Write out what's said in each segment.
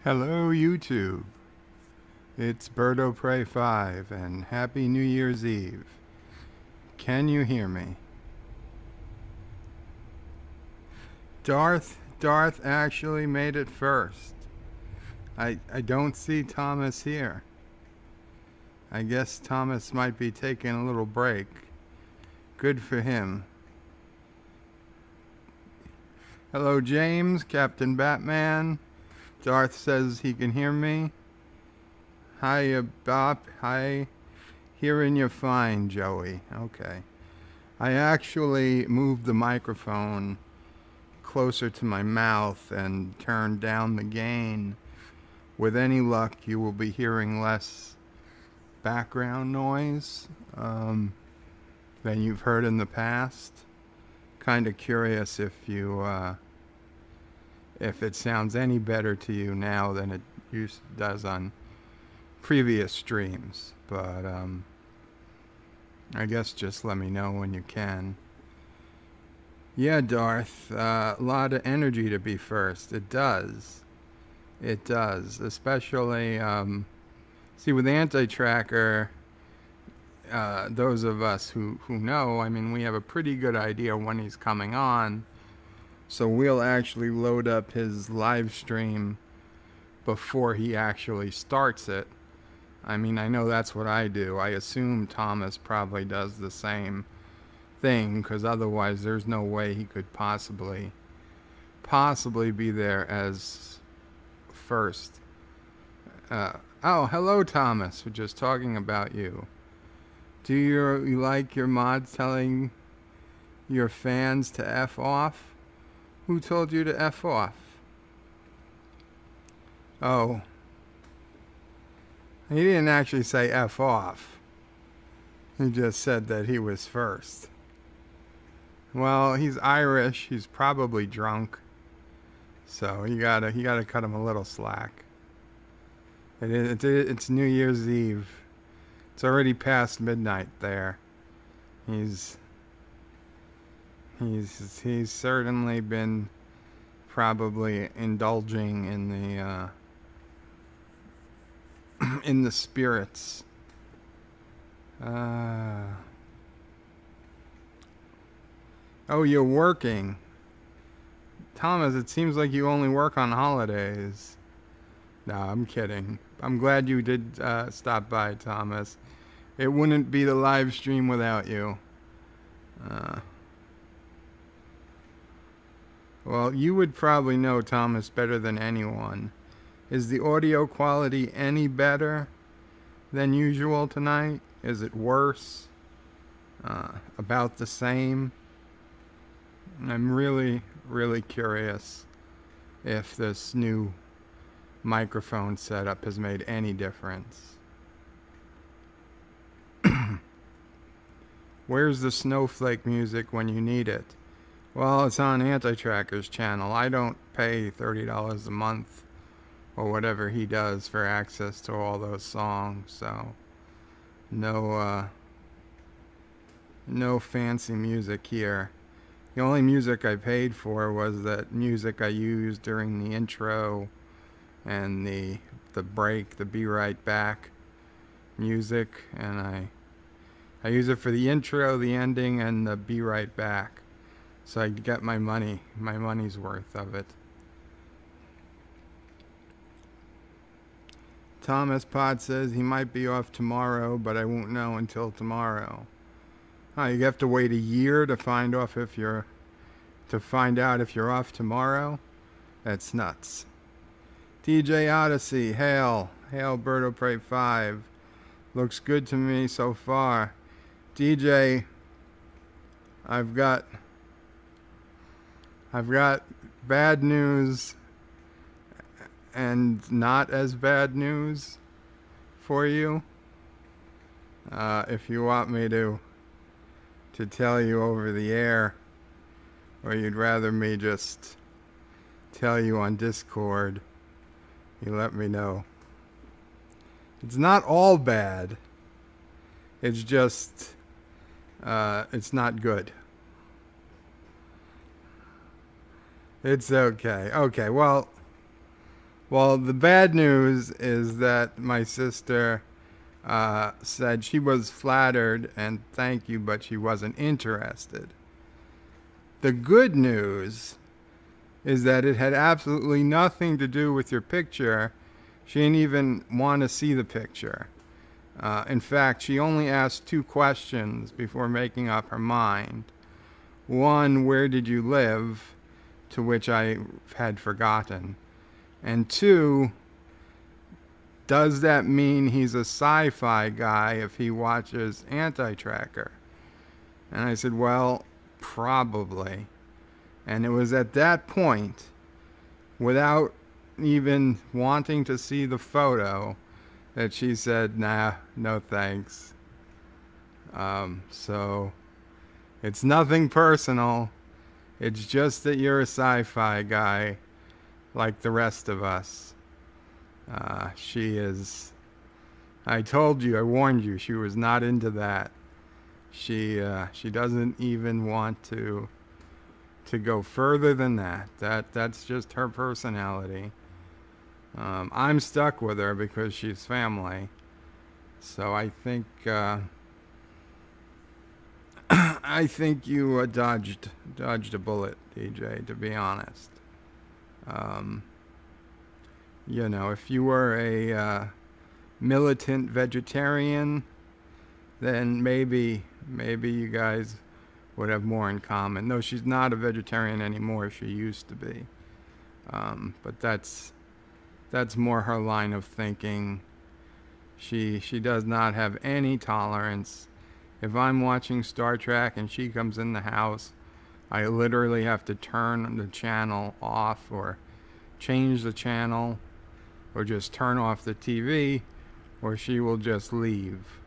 Hello, YouTube. It's BirdOPrey5 and Happy New Year's Eve. Can you hear me? Darth actually made it first. I don't see Thomas here. I guess Thomas might be taking a little break. Good for him. Hello, James, Captain Batman. Darth says he can hear me. Hi, Bob. Hi. Hearing you fine, Joey. Okay. I actually moved the microphone closer to my mouth and turned down the gain. With any luck, you will be hearing less background noise than you've heard in the past. Kind of curious if it sounds any better to you now than it does on previous streams, but I guess just let me know when you can. Yeah, Darth, a lot of energy to be first. It does. It does, especially, see, with Anti-Tracker, those of us who know, I mean, we have a pretty good idea when he's coming on, so we'll actually load up his live stream before he actually starts it. I mean, I know that's what I do. I assume Thomas probably does the same thing, because otherwise there's no way he could possibly be there as first. Oh, hello, Thomas. We're just talking about you. Do you like your mods telling your fans to F off? Who told you to F off? Oh. He didn't actually say F off. He just said that he was first. Well, he's Irish. He's probably drunk. So you gotta cut him a little slack. It's New Year's Eve. It's already past midnight there. He's certainly been probably indulging in the in the spirits. Oh, you're working. Thomas, it seems like you only work on holidays. No, I'm kidding. I'm glad you did stop by, Thomas. It wouldn't be the live stream without you. Well, you would probably know Thomas better than anyone. Is the audio quality any better than usual tonight? Is it worse? About the same? I'm really, really curious if this new microphone setup has made any difference. Where's the snowflake music when you need it? Well, it's on Anti-Tracker's channel. I don't pay $30 a month or whatever he does for access to all those songs, so no fancy music here. The only music I paid for was that music I used during the intro and the break, the Be Right Back music, and I use it for the intro, the ending, and the Be Right Back. So I get my money's worth of it. Thomas Pod says he might be off tomorrow, but I won't know until tomorrow. Oh, you have to wait a year to find out if you're off tomorrow? That's nuts. DJ Odyssey, hail BirdOPrey5. Looks good to me so far. DJ, I've got bad news and not as bad news for you. If you want me to tell you over the air, or you'd rather me just tell you on Discord, you let me know. It's not all bad. It's just, it's not good. It's okay. Okay, well, Well, the bad news is that my sister said she was flattered and thank you, but she wasn't interested. The good news is that it had absolutely nothing to do with your picture. She didn't even want to see the picture. In fact, she only asked 2 questions before making up her mind. One, where did you live? To which I had forgotten. And two, does that mean he's a sci-fi guy if he watches Anti-Tracker? And I said, well, probably. And it was at that point, without even wanting to see the photo, that she said, nah, no thanks. So it's nothing personal. It's just that you're a sci-fi guy like the rest of us. She is. I told you, I warned you, she was not into that. She doesn't even want to go further than that. That's just her personality. I'm stuck with her because she's family. So I think I think you dodged a bullet, DJ. To be honest, um, if you were a militant vegetarian, then maybe you guys would have more in common. No, she's not a vegetarian anymore. She used to be, but that's more her line of thinking. She does not have any tolerance. If I'm watching Star Trek and she comes in the house, I literally have to turn the channel off or change the channel or just turn off the TV, or she will just leave.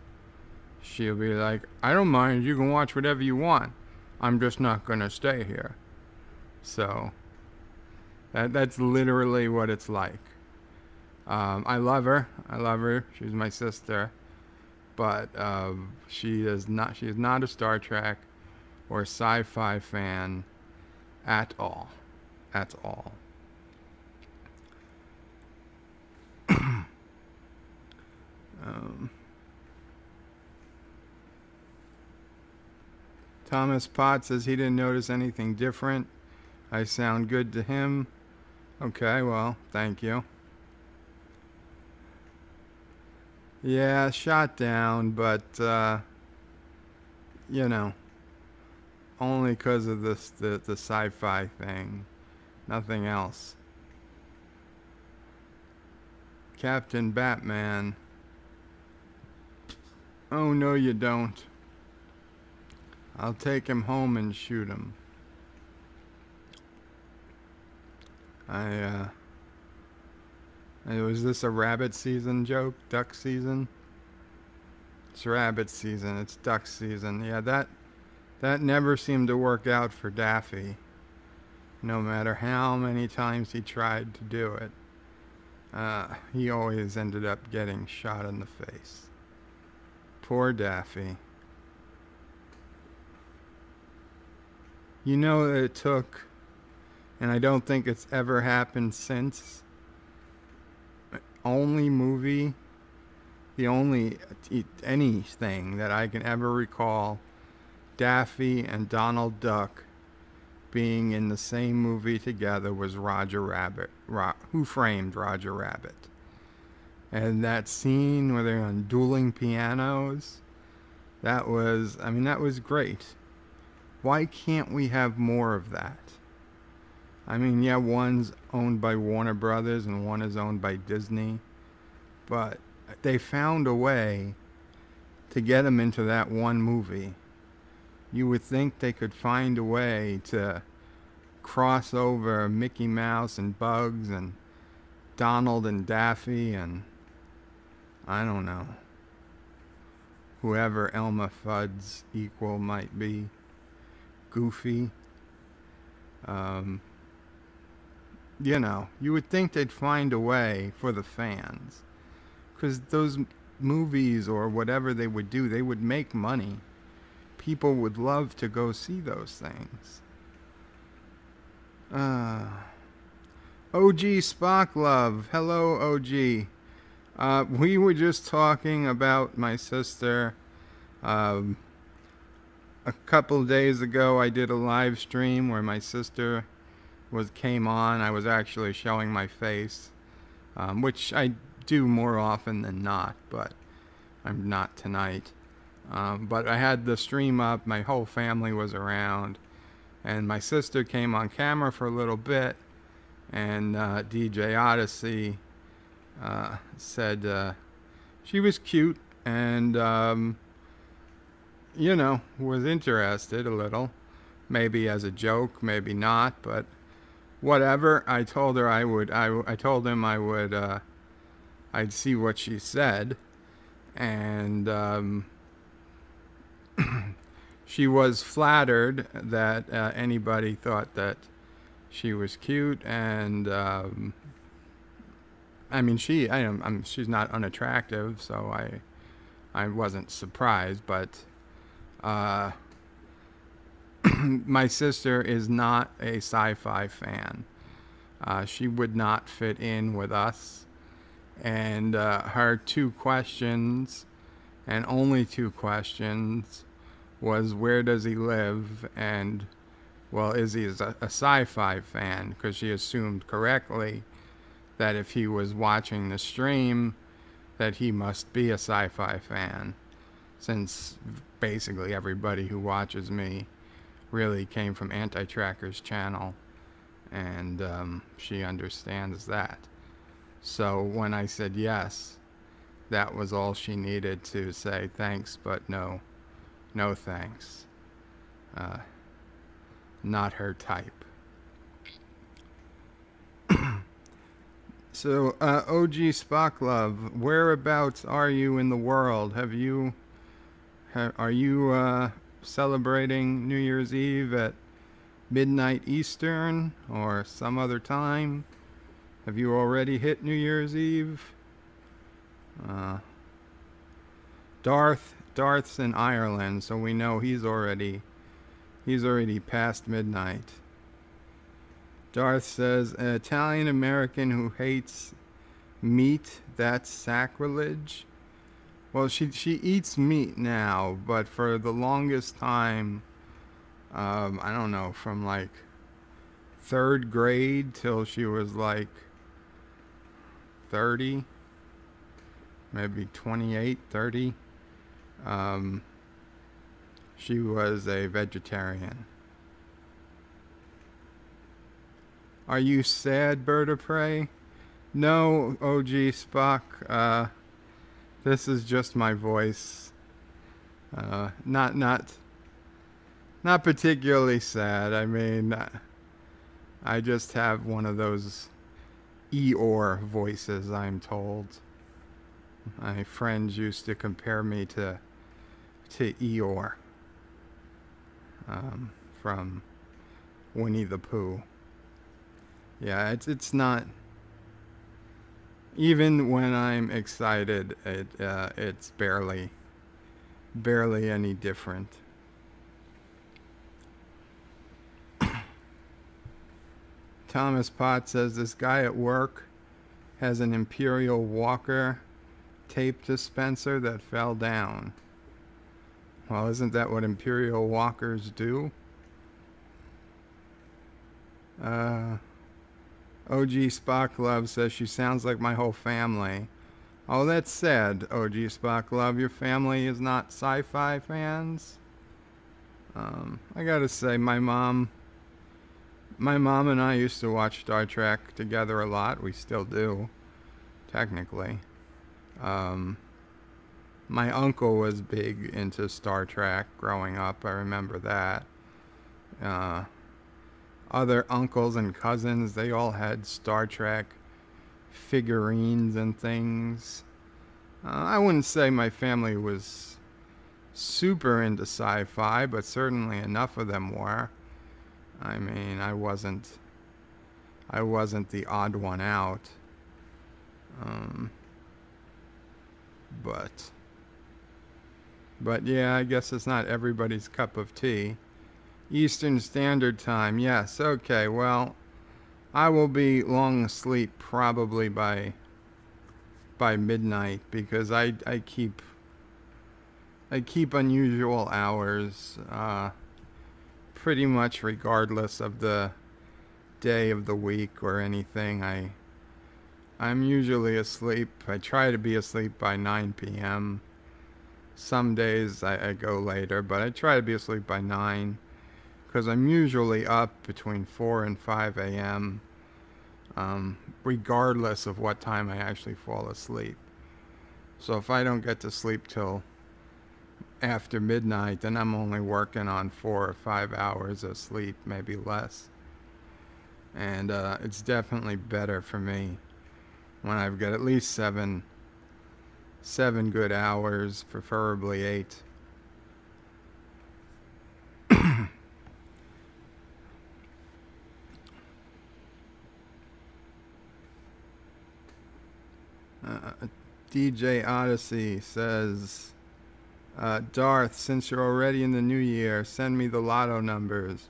She'll be like, I don't mind, you can watch whatever you want. I'm just not going to stay here. So that's literally what it's like. I love her. She's my sister. But she is not a Star Trek or sci-fi fan at all. At all. um, Thomas Potts says he didn't notice anything different. I sound good to him. Okay, well, thank you. Yeah, shot down, but only because of the sci-fi thing, nothing else. Captain Batman. Oh no, you don't. I'll take him home and shoot him. Was this a rabbit season joke? Duck season? It's rabbit season. It's duck season. Yeah, that never seemed to work out for Daffy. No matter how many times he tried to do it, he always ended up getting shot in the face. Poor Daffy. You know that it took, and I don't think it's ever happened since, the only anything that I can ever recall Daffy and Donald Duck being in the same movie together was Roger Rabbit. Who Framed Roger Rabbit? And that scene where they're on dueling pianos, that was great. Why can't we have more of that? I mean, yeah, one's owned by Warner Brothers and one is owned by Disney, but they found a way to get them into that one movie. You would think they could find a way to cross over Mickey Mouse and Bugs and Donald and Daffy and I don't know, whoever Elmer Fudd's equal might be, Goofy. You would think they'd find a way for the fans. Because those movies or whatever they would do, they would make money. People would love to go see those things. OG Spock Love. Hello, OG. We were just talking about my sister. Um, a couple days ago, I did a live stream where my sister came on. I was actually showing my face, which I do more often than not, but I'm not tonight. But I had the stream up. My whole family was around, and my sister came on camera for a little bit, and DJ Odyssey said she was cute and, was interested a little. Maybe as a joke, maybe not, but whatever. I told her I told him I'd see what she said. And she was flattered that anybody thought that she was cute. And I mean, she's not unattractive, so I wasn't surprised, but my sister is not a sci-fi fan. She would not fit in with us. And her two questions, and only two questions, was where does he live, and, well, is he a sci-fi fan? Because she assumed correctly that if he was watching the stream, that he must be a sci-fi fan, since basically everybody who watches me really came from Anti-Tracker's channel, and she understands that. So when I said yes, that was all she needed to say thanks, but no thanks. Not her type. So, OG Spocklove, whereabouts are you in the world? Are you celebrating New Year's Eve at midnight Eastern or some other time? Have you already hit New Year's Eve? Darth's in Ireland, so we know he's already past midnight. Darth says, an Italian American who hates meat, that's sacrilege. Well, she eats meat now, but for the longest time, I don't know, from like third grade till she was like 30, maybe 28, 30, she was a vegetarian. Are you sad, Bird of Prey? No, OG Spock. This is just my voice. Not particularly sad. I mean, I just have one of those Eeyore voices, I'm told. My friends used to compare me to Eeyore from Winnie the Pooh. Yeah, it's not. Even when I'm excited, it's barely any different. Thomas Potts says this guy at work has an Imperial Walker tape dispenser that fell down. Well, isn't that what Imperial Walkers do? OG Spock Love says she sounds like my whole family. Oh, that's sad, OG Spock Love. Your family is not sci-fi fans? I gotta say, my mom and I used to watch Star Trek together a lot. We still do, technically. My uncle was big into Star Trek growing up. I remember that. Other uncles and cousins, they all had Star Trek figurines and things. I wouldn't say my family was super into sci-fi, but certainly enough of them were. I mean, I wasn't the odd one out. But yeah, I guess it's not everybody's cup of tea. Eastern Standard Time, yes, okay, well, I will be long asleep probably by midnight because I keep unusual hours, pretty much regardless of the day of the week or anything. I'm usually asleep. I try to be asleep by 9 p.m. Some days I go later, but I try to be asleep by 9 because I'm usually up between 4 and 5 a.m., regardless of what time I actually fall asleep. So if I don't get to sleep till after midnight, then I'm only working on 4 or 5 hours of sleep, maybe less. And it's definitely better for me when I've got at least seven good hours, preferably 8. DJ Odyssey says, Darth, since you're already in the new year, send me the lotto numbers.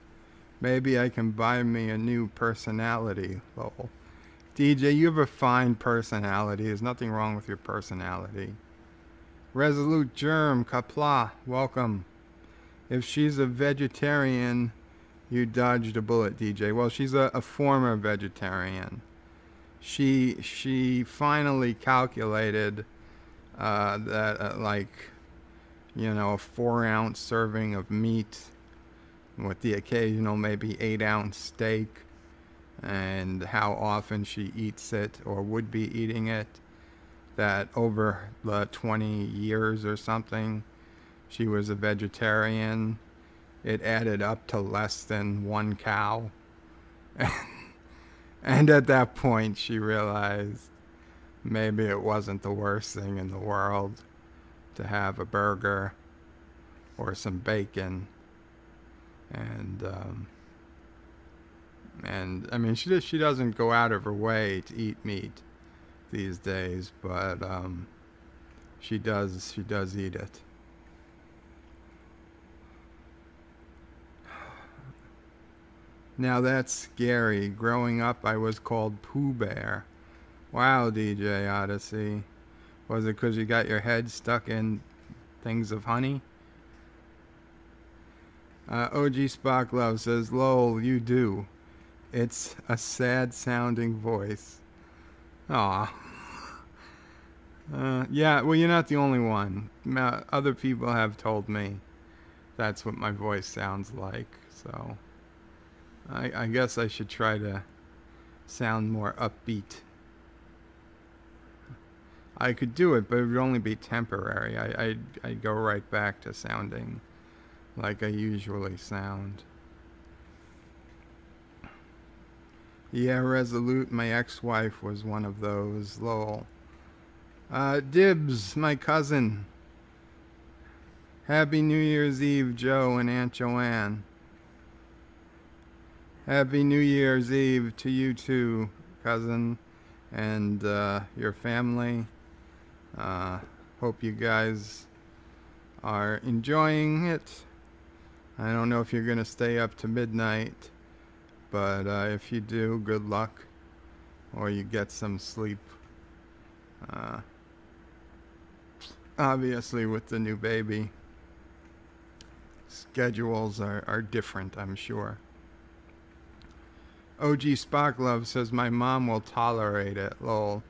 Maybe I can buy me a new personality. Lol. DJ, you have a fine personality. There's nothing wrong with your personality. Resolute Germ, Qapla, welcome. If she's a vegetarian, you dodged a bullet, DJ. Well, she's a former vegetarian. She finally calculated that a 4-ounce serving of meat with the occasional maybe 8-ounce steak, and how often she eats it or would be eating it, that over the 20 years or something she was a vegetarian, it added up to less than 1 cow. And at that point she realized maybe it wasn't the worst thing in the world to have a burger or some bacon. And I mean, she doesn't go out of her way to eat meat these days, but she does eat it. Now that's scary. Growing up, I was called Pooh Bear. Wow, DJ Odyssey. Was it because you got your head stuck in things of honey? OG Spock Love says, lol, you do. It's a sad sounding voice. Aw. Yeah, well, you're not the only one. Other people have told me that's what my voice sounds like. So I guess I should try to sound more upbeat. I could do it, but it would only be temporary. I'd go right back to sounding like I usually sound. Yeah, Resolute, my ex-wife was one of those. Lol. Dibs, my cousin. Happy New Year's Eve, Joe and Aunt Joanne. Happy New Year's Eve to you too, cousin, and your family. Hope you guys are enjoying it. I don't know if you're going to stay up to midnight, but if you do, good luck, or you get some sleep. Obviously, with the new baby, schedules are different, I'm sure. OG Sparklove says my mom will tolerate it. Lol.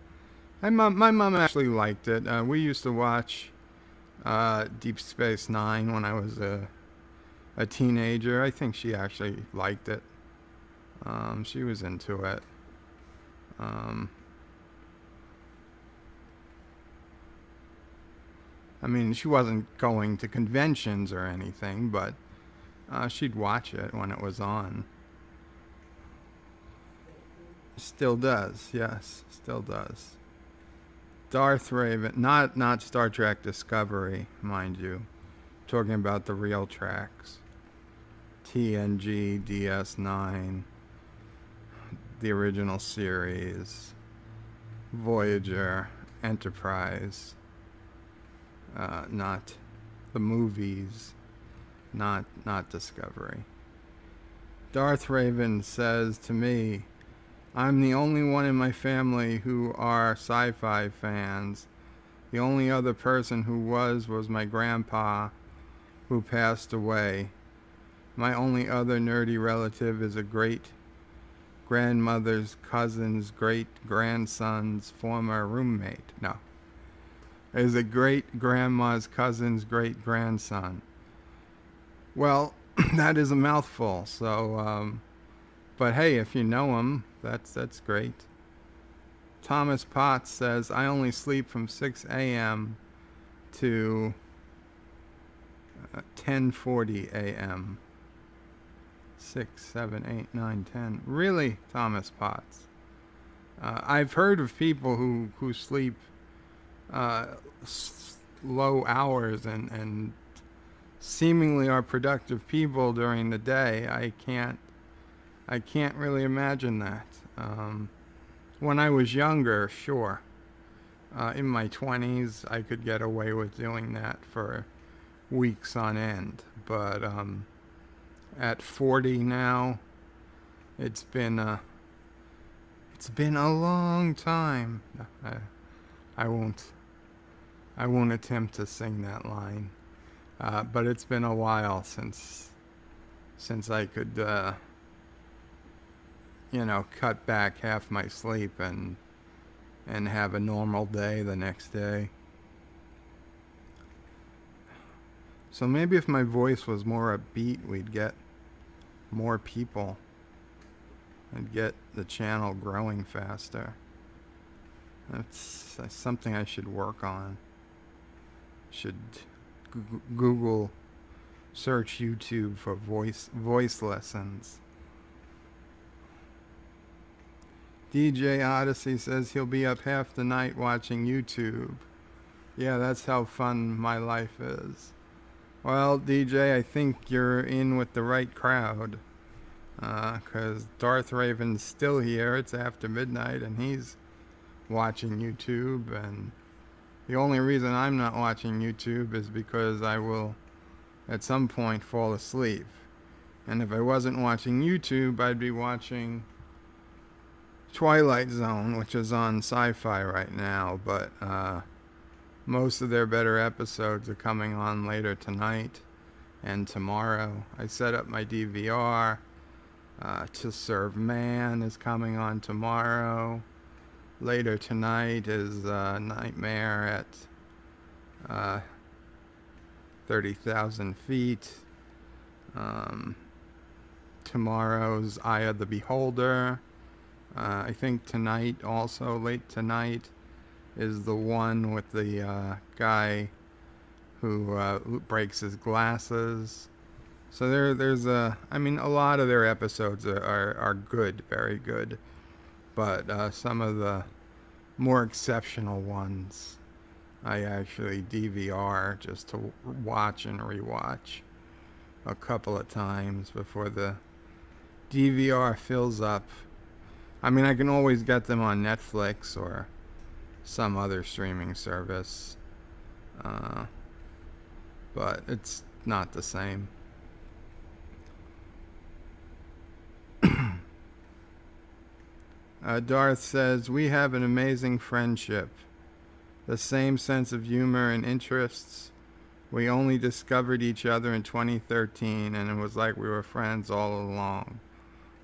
My mom actually liked it. We used to watch Deep Space Nine when I was a teenager. I think she actually liked it. She was into it. I mean, she wasn't going to conventions or anything, but she'd watch it when it was on. Still does, yes, still does. Darth Raven, not Star Trek Discovery, mind you. Talking about the real tracks. TNG, DS9, the original series, Voyager, Enterprise, not the movies, not Discovery. Darth Raven says to me, I'm the only one in my family who are sci-fi fans. The only other person who was my grandpa, who passed away. My only other nerdy relative is a great grandmother's cousin's great grandson's former roommate. No, is a great grandma's cousin's great grandson. Well, that is a mouthful. So, but hey, if you know him, that's great. Thomas Potts says, I only sleep from 6 a.m. to 10:40 a.m. 6, 7, 8, 9, 10. Really, Thomas Potts? I've heard of people who sleep low hours and seemingly are productive people during the day. I can't really imagine that. When I was younger, sure. In my 20s, I could get away with doing that for weeks on end. But at 40 now, it's been a long time. I won't attempt to sing that line. But it's been a while since I could cut back half my sleep and have a normal day the next day. So maybe if my voice was more upbeat, we'd get more people and get the channel growing faster. That's something I should work on. Should Google search YouTube for voice lessons. DJ Odyssey says he'll be up half the night watching YouTube. Yeah, that's how fun my life is. Well, DJ, I think you're in with the right crowd. 'Cause Darth Raven's still here. It's after midnight and he's watching YouTube. And the only reason I'm not watching YouTube is because I will at some point fall asleep. And if I wasn't watching YouTube, I'd be watching Twilight Zone, which is on Sci-Fi right now, but most of their better episodes are coming on later tonight and tomorrow. I set up my DVR. To Serve Man is coming on tomorrow. Later tonight is Nightmare at 30,000 feet. Tomorrow's Eye of the Beholder. I think tonight, also late tonight, is the one with the guy who breaks his glasses. So there's a lot of their episodes are good, very good. But some of the more exceptional ones, I actually DVR just to watch and rewatch a couple of times before the DVR fills up. I mean, I can always get them on Netflix or some other streaming service, but it's not the same. Darth says, we have an amazing friendship. The same sense of humor and interests. We only discovered each other in 2013, and it was like we were friends all along.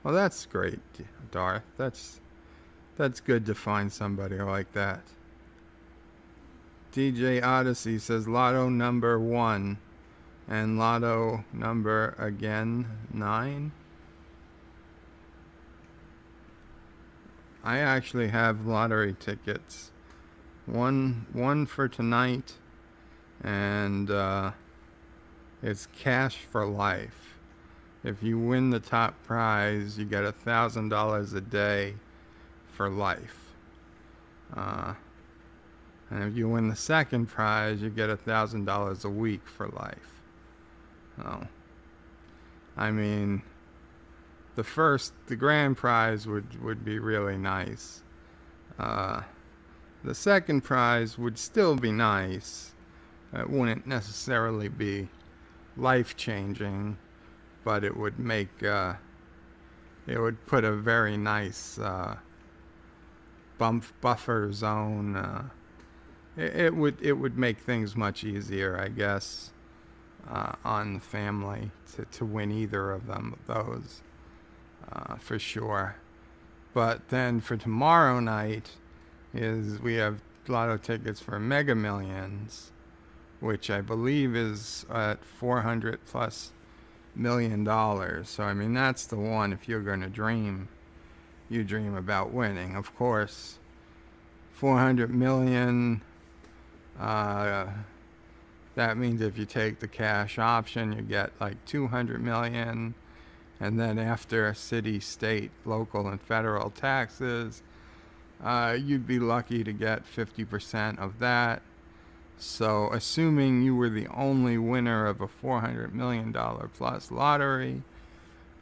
Well, that's great, Darth. That's good to find somebody like that. DJ Odyssey says, Lotto number 1 and Lotto number again 9. I actually have lottery tickets. One for tonight, and it's cash for life. If you win the top prize, you get $1,000 a day for life. And if you win the second prize, you get $1,000 a week for life. Oh, I mean, the grand prize would be really nice. The second prize would still be nice. It wouldn't necessarily be life-changing, but it would make it would put a very nice buffer zone. It would make things much easier, I guess, on the family to win either of those for sure. But then for tomorrow night is we have lotto tickets for Mega Millions, which I believe is at $400+ million. So I mean that's the one. If you're gonna dream, you dream about winning. Of course, 400 million. That means if you take the cash option, you get like 200 million. And then after city, state, local, and federal taxes, you'd be lucky to get 50% of that. So assuming you were the only winner of a $400 million plus lottery,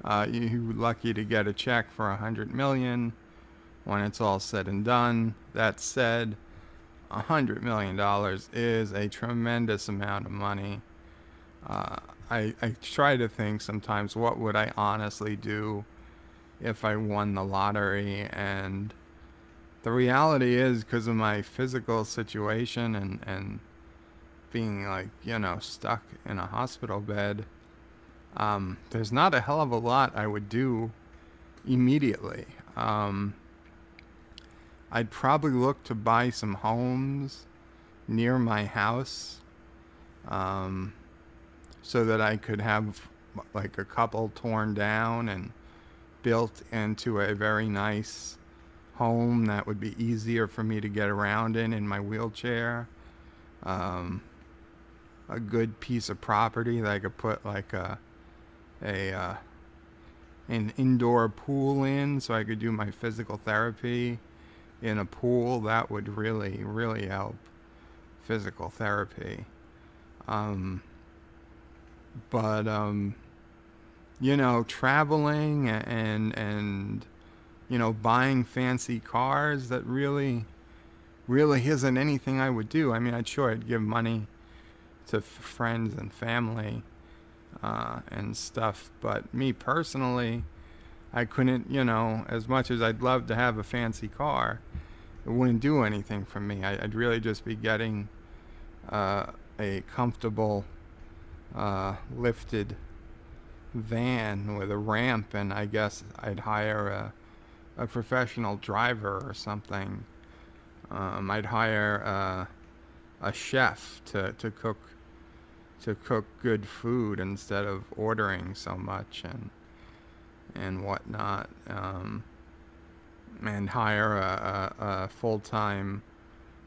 you're lucky to get a check for 100 million when it's all said and done. That said, $100 million is a tremendous amount of money. I try to think sometimes, what would I honestly do if I won the lottery? And the reality is, because of my physical situation and being like, stuck in a hospital bed, there's not a hell of a lot I would do immediately. I'd probably look to buy some homes near my house, so that I could have like a couple torn down and built into a very nice home that would be easier for me to get around in my wheelchair. A good piece of property that I could put like an indoor pool in, so I could do my physical therapy in a pool. That would really, really help physical therapy. But traveling and buying fancy cars, that really isn't anything I would do. I mean, I'd give money to friends and family and stuff, but me personally, I couldn't, as much as I'd love to have a fancy car, it wouldn't do anything for me. I'd really just be getting a comfortable lifted van with a ramp, and I guess I'd hire a professional driver or something. I'd hire a chef to cook good food instead of ordering so much and whatnot, and hire a full-time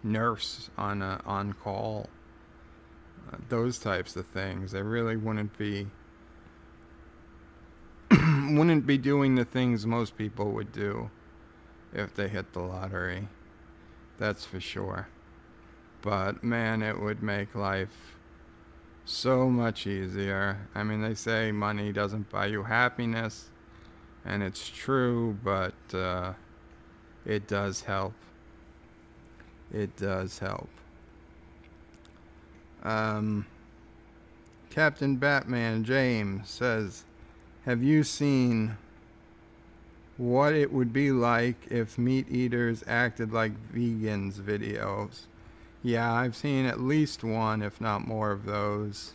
nurse on call. Those types of things. They really wouldn't be doing the things most people would do if they hit the lottery. That's for sure. But man, it would make life so much easier. I mean, they say money doesn't buy you happiness, and it's true, but it does help. It does help. Captain Batman James says, have you seen what it would be like if meat eaters acted like vegans videos? Yeah, I've seen at least one, if not more, of those.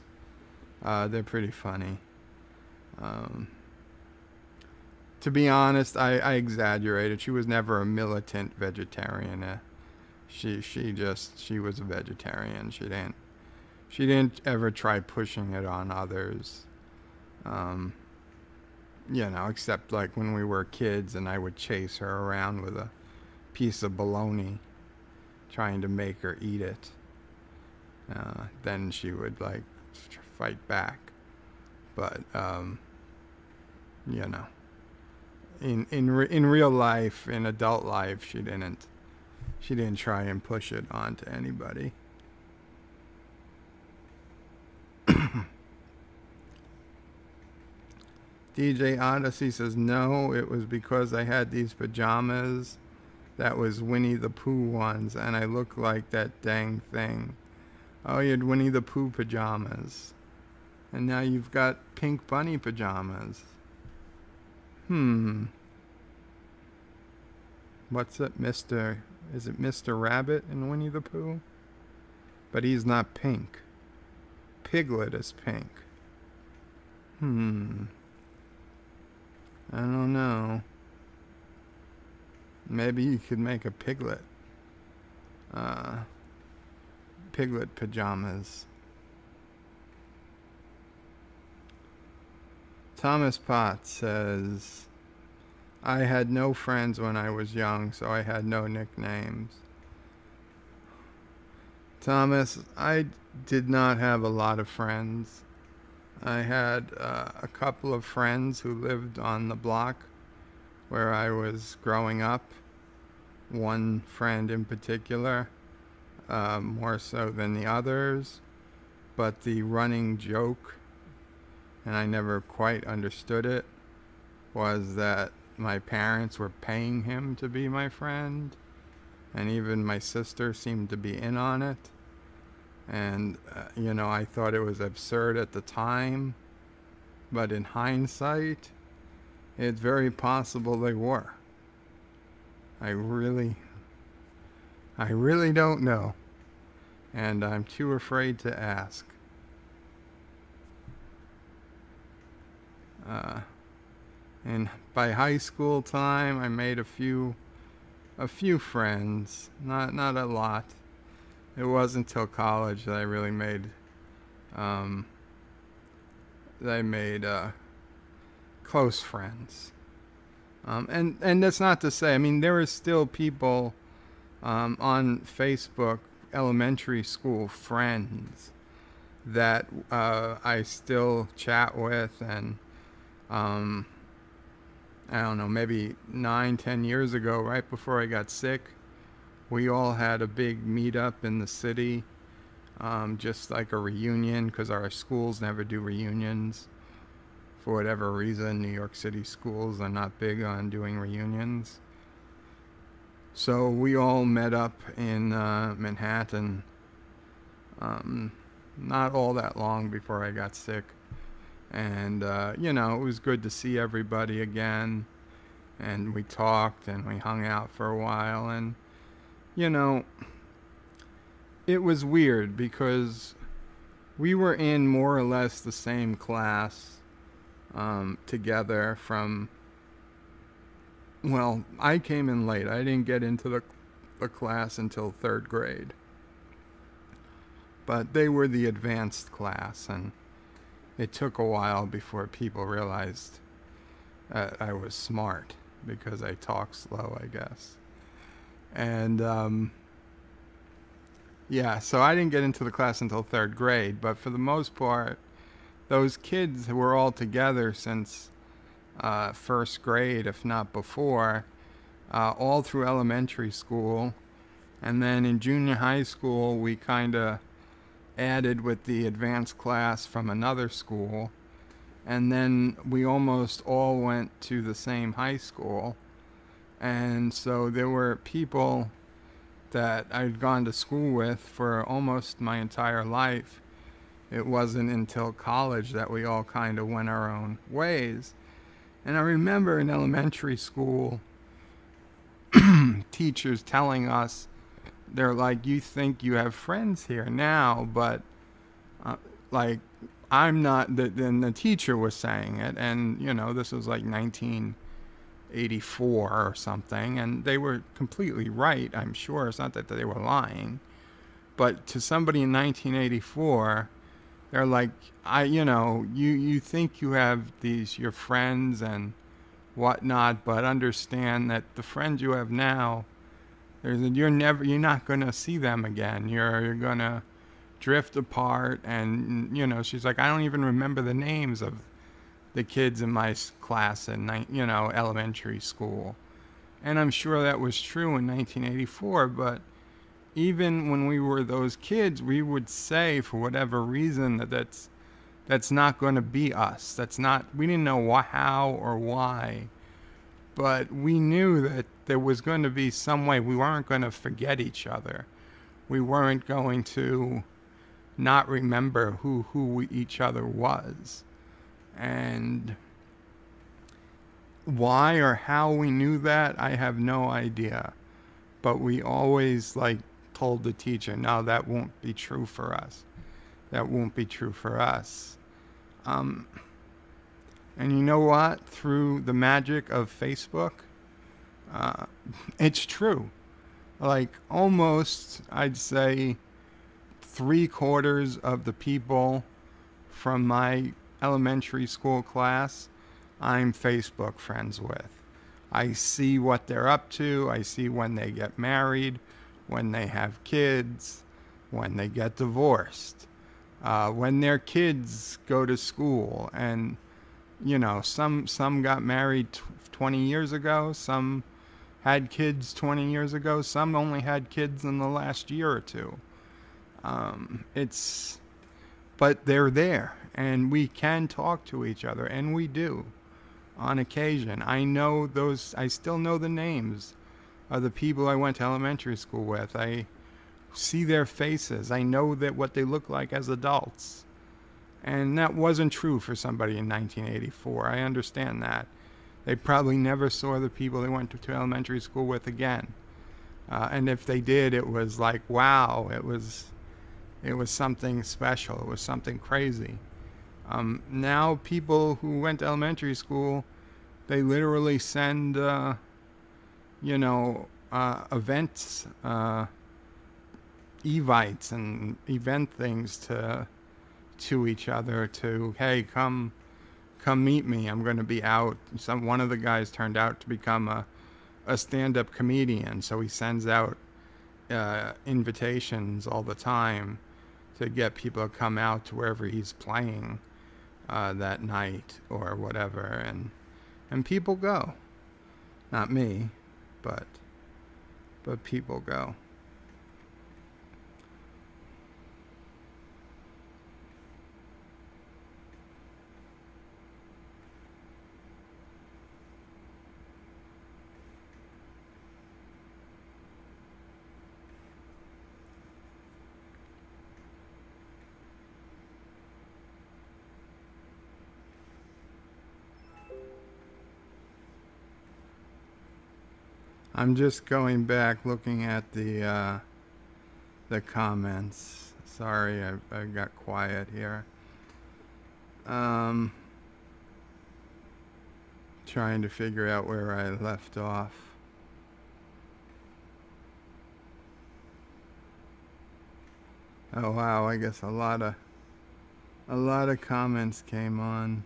They're pretty funny. To be honest, I exaggerated. She was never a militant vegetarian. She was a vegetarian. She didn't ever try pushing it on others. Except like when we were kids and I would chase her around with a piece of bologna trying to make her eat it. Then she would like fight back. But in real life, in adult life, she didn't try and push it onto anybody. DJ Odyssey says, no, it was because I had these pajamas that was Winnie the Pooh ones, and I look like that dang thing. Oh, you had Winnie the Pooh pajamas. And now you've got pink bunny pajamas. Hmm. What's it, Mr. Is it Mr. Rabbit in Winnie the Pooh? But he's not pink. Piglet is pink. Hmm. I don't know. Maybe you could make a piglet. Piglet pajamas. Thomas Potts says, I had no friends when I was young, so I had no nicknames. Thomas, I did not have a lot of friends. I had a couple of friends who lived on the block where I was growing up. One friend in particular, more so than the others. But the running joke, and I never quite understood it, was that my parents were paying him to be my friend, and even my sister seemed to be in on it. And, I thought it was absurd at the time, but in hindsight, it's very possible they were. I really don't know, and I'm too afraid to ask. And by high school time, I made a few friends, not a lot. It wasn't until college that I really made close friends. And that's not to say, I mean, there are still people on Facebook, elementary school friends that I still chat with, and I don't know, maybe 9-10 years ago, right before I got sick, we all had a big meetup in the city, just like a reunion, because our schools never do reunions. For whatever reason, New York City schools are not big on doing reunions. So we all met up in Manhattan, not all that long before I got sick. And, it was good to see everybody again. And we talked and we hung out for a while. And, it was weird because we were in more or less the same class together I came in late. I didn't get into the class until 3rd grade. But they were the advanced class, and it took a while before people realized I was smart because I talk slow, I guess. And, so I didn't get into the class until 3rd grade, but for the most part, those kids were all together since 1st grade, if not before, all through elementary school. And then in junior high school, we kind of added with the advanced class from another school. And then we almost all went to the same high school. And so there were people that I'd gone to school with for almost my entire life. It wasn't until college that we all kind of went our own ways. And I remember in elementary school, teachers telling us, they're like, you think you have friends here now, but I'm not. Then the teacher was saying it, and this was like 1984 or something, and they were completely right. I'm sure it's not that they were lying, but to somebody in 1984, they're like, you think you have your friends and whatnot, but understand that the friends you have now, you're not gonna see them again. You're gonna drift apart, and she's like, I don't even remember the names of the kids in my class in elementary school, and I'm sure that was true in 1984, but even when we were those kids, we would say, for whatever reason, that's not going to be us. We didn't know how or why, but we knew that there was going to be some way. We weren't going to forget each other. We weren't going to not remember who each other was. And Why or how we knew that, I have no idea. But we always like told the teacher, no, that won't be true for us. That won't be true for us. Um, and you know what? Through the magic of Facebook, uh, it's true. Like almost, I'd say, 3/4 of the people from my elementary school class, I'm Facebook friends with. I see what they're up to. I see when they get married, when they have kids, when they get divorced, when their kids go to school. And, some got married 20 years ago, some had kids 20 years ago, some only had kids in the last year or two. It's but they're there and we can talk to each other, and we do on occasion. I still know the names of the people I went to elementary school with. I see their faces. I know that what they look like as adults. And that wasn't true for somebody in 1984. I understand that. They probably never saw the people they went to elementary school with again. And if they did, it was like, wow, it was something special. It was something crazy. Now people who went to elementary school, they literally send, events, evites and event things to each other to, hey, come meet me. I'm going to be out. One of the guys turned out to become a stand-up comedian, so he sends out invitations all the time to get people to come out to wherever he's playing that night or whatever, and people go. Not me, but people go. I'm just going back looking at the comments. Sorry, I got quiet here. Trying to figure out where I left off. Oh wow, I guess a lot of comments came on.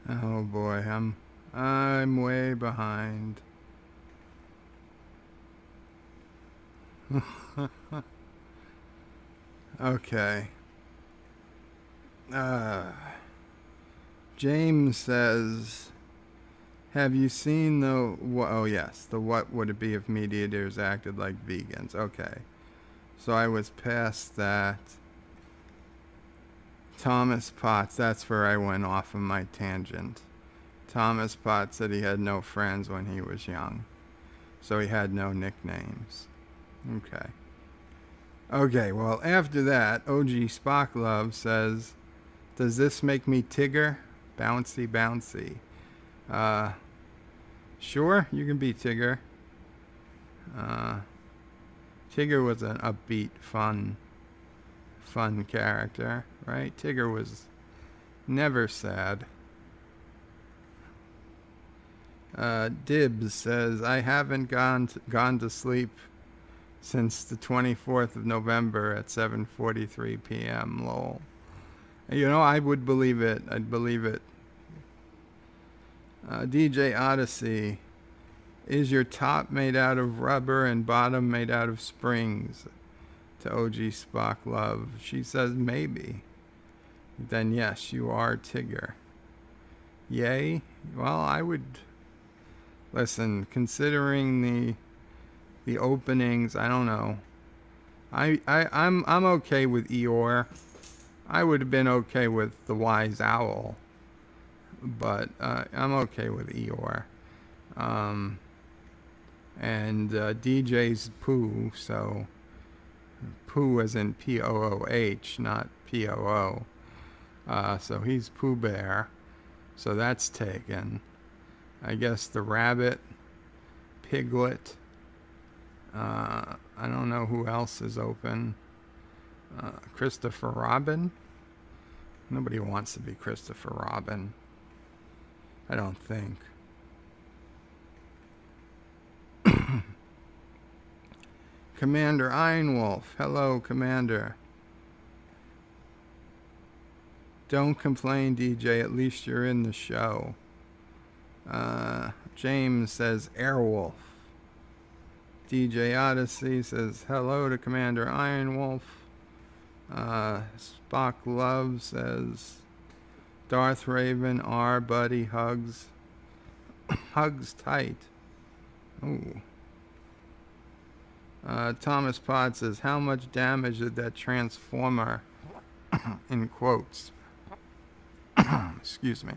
Oh boy, I'm way behind. Okay. James says, have you seen the, oh yes, the what would it be if meat eaters acted like vegans? Okay. So I was past that. Thomas Potts, that's where I went off of my tangent. Thomas Potts said he had no friends when he was young, so he had no nicknames. Okay. Okay, well, after that, OG Spock Love says, does this make me Tigger? Bouncy, bouncy. Sure, you can be Tigger. Tigger was an upbeat, fun character, right? Tigger was never sad. Dibs says, I haven't gone to sleep since the 24th of November at 7:43 p.m. lol. I would believe it. I'd believe it. DJ Odyssey, is your top made out of rubber and bottom made out of springs? To OG Spock Love. She says maybe. Then yes, you are Tigger. Yay? Well, I would listen, considering the openings, I don't know. I'm okay with Eeyore. I would have been okay with the Wise Owl, but I'm okay with Eeyore. And DJ's Pooh, so Pooh as in P-O-O-H, not P-O-O. So he's Pooh Bear. So that's taken. I guess the rabbit, Piglet. I don't know who else is open. Christopher Robin. Nobody wants to be Christopher Robin. I don't think. Commander Ironwolf. Hello, Commander. Don't complain, DJ. At least you're in the show. James says Airwolf. DJ Odyssey says hello to Commander Ironwolf. Spock Love says Darth Raven, R Buddy, hugs. Hugs tight. Ooh. Thomas Pod says, how much damage did that transformer, in quotes, excuse me.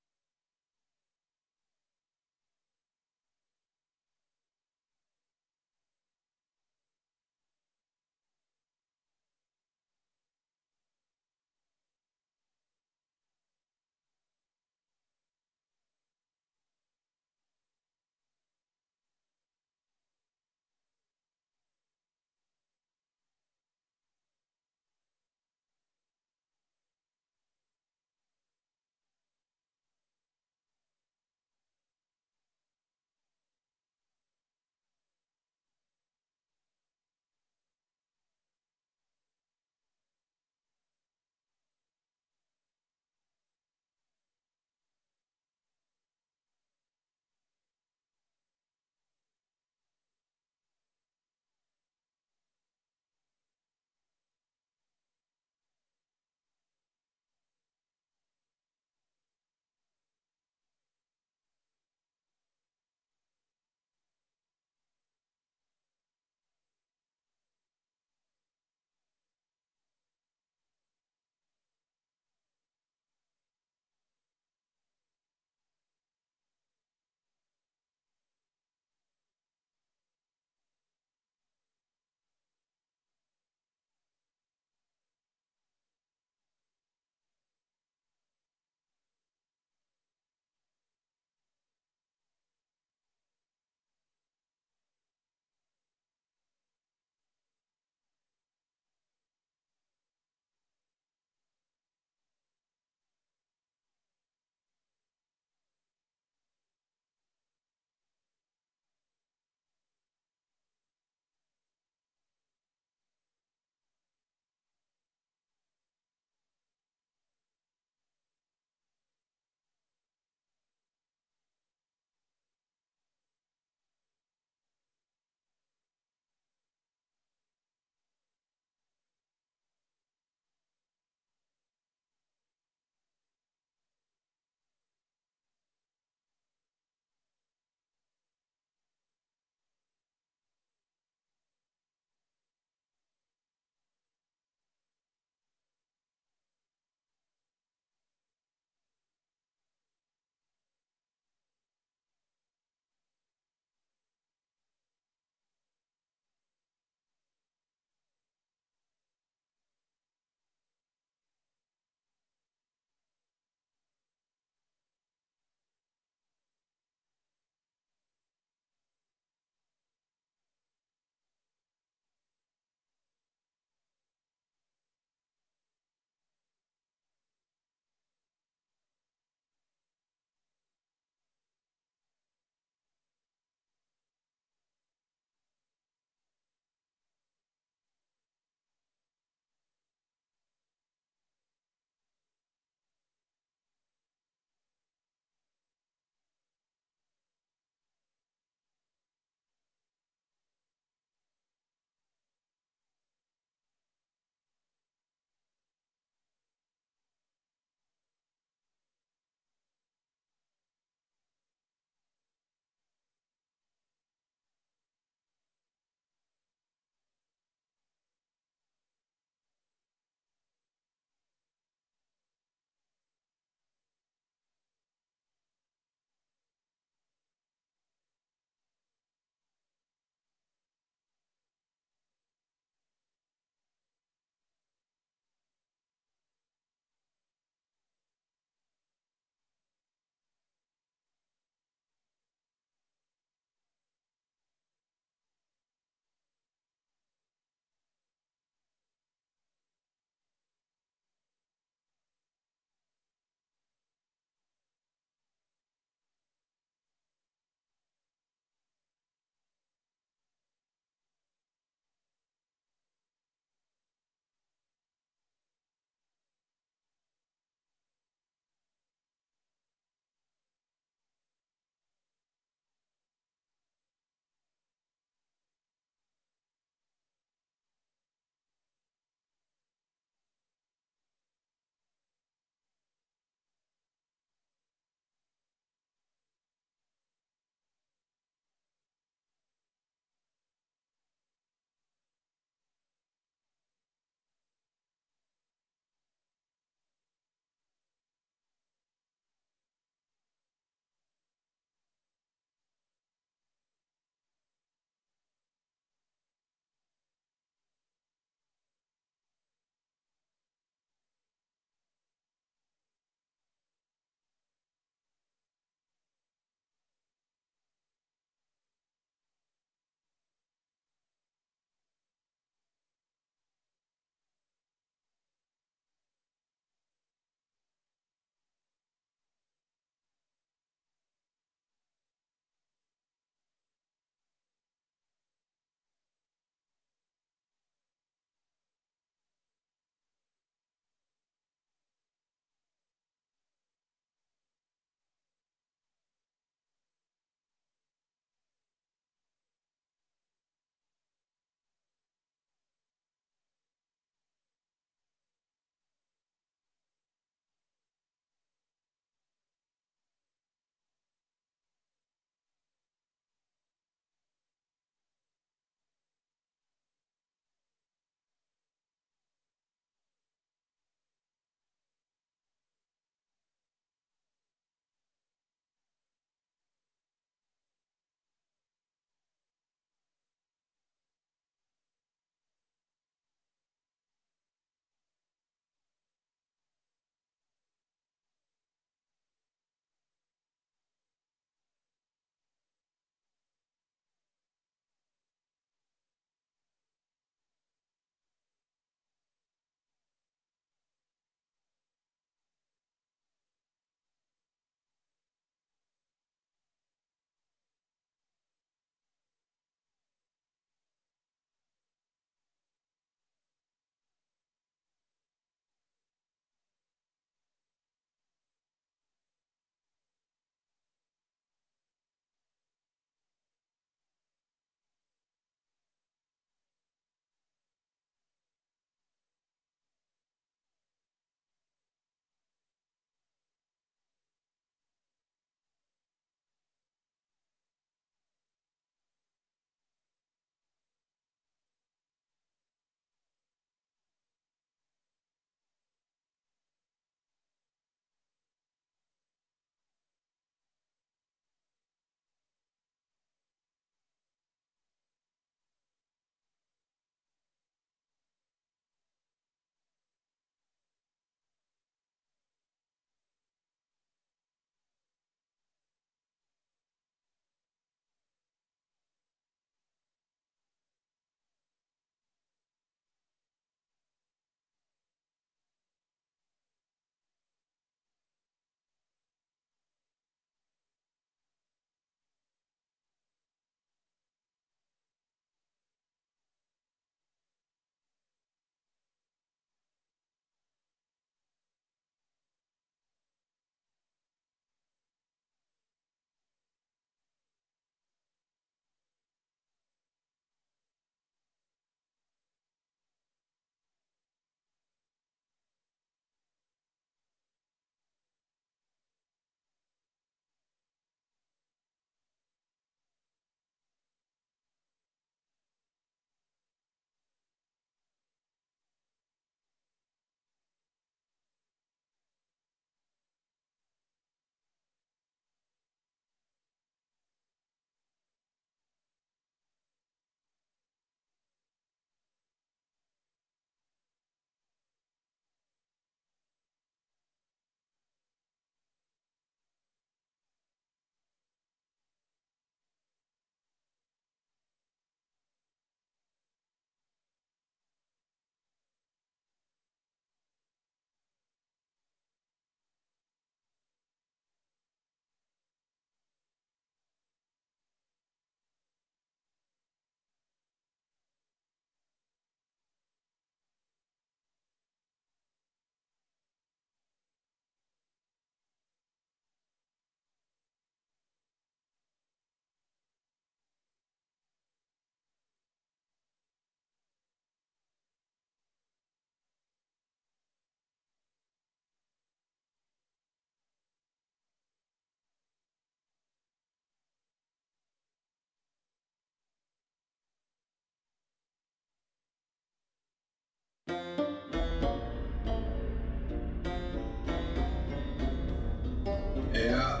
Yeah,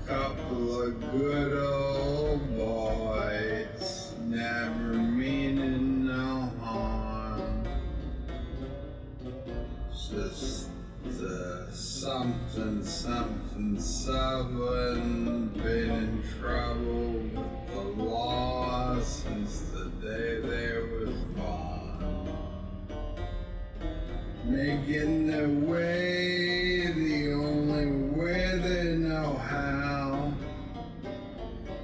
couple of good old boys, never meaning no harm. Just something, been in trouble with the law since the day they was born. Making their way the only way they know how.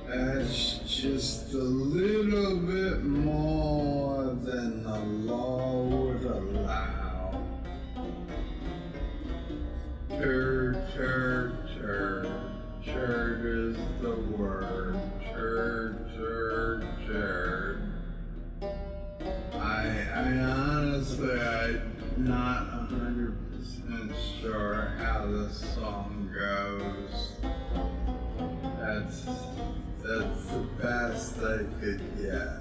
That's just a little bit more than the law would allow. Turd is the word. Turd. I honestly, I'm not 100% sure how the song goes. That's the best I could get.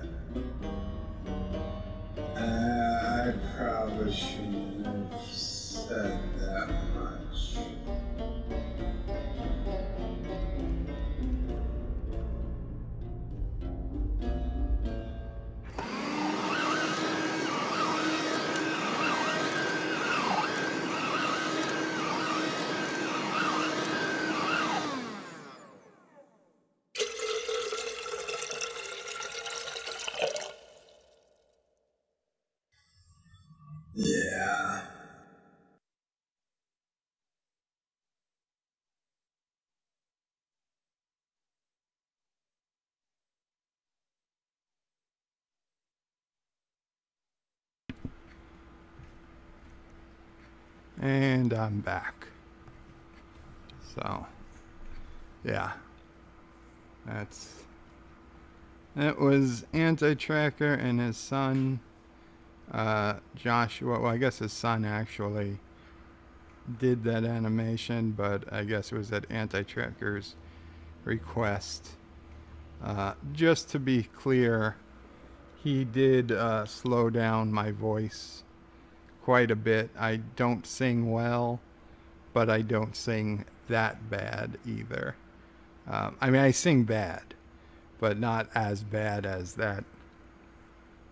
I probably shouldn't have said that much. Yeah. And I'm back. So, yeah. That was Anti-Tracker and his son, Joshua. Well, I guess his son actually did that animation, but I guess it was at Anti-Tracker's request. Just to be clear, he did slow down my voice quite a bit. I don't sing well, but I don't sing that bad either. I mean, I sing bad, but not as bad as that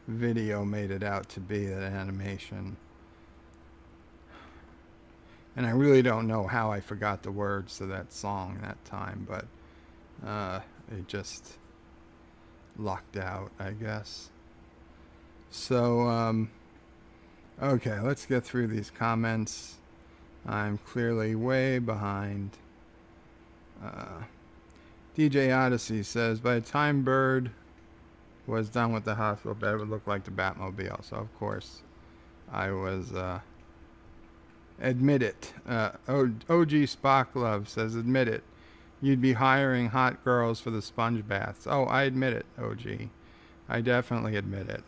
video made it out to be, that animation. And I really don't know how I forgot the words to that song that time, but it just lucked out, I guess. So, okay, let's get through these comments. I'm clearly way behind. DJ Odyssey says, by the time Bird was done with the hospital bed, it would look like the Batmobile. So, of course, I was, admit it. OG Spock Love says, admit it. You'd be hiring hot girls for the sponge baths. Oh, I admit it, OG. I definitely admit it.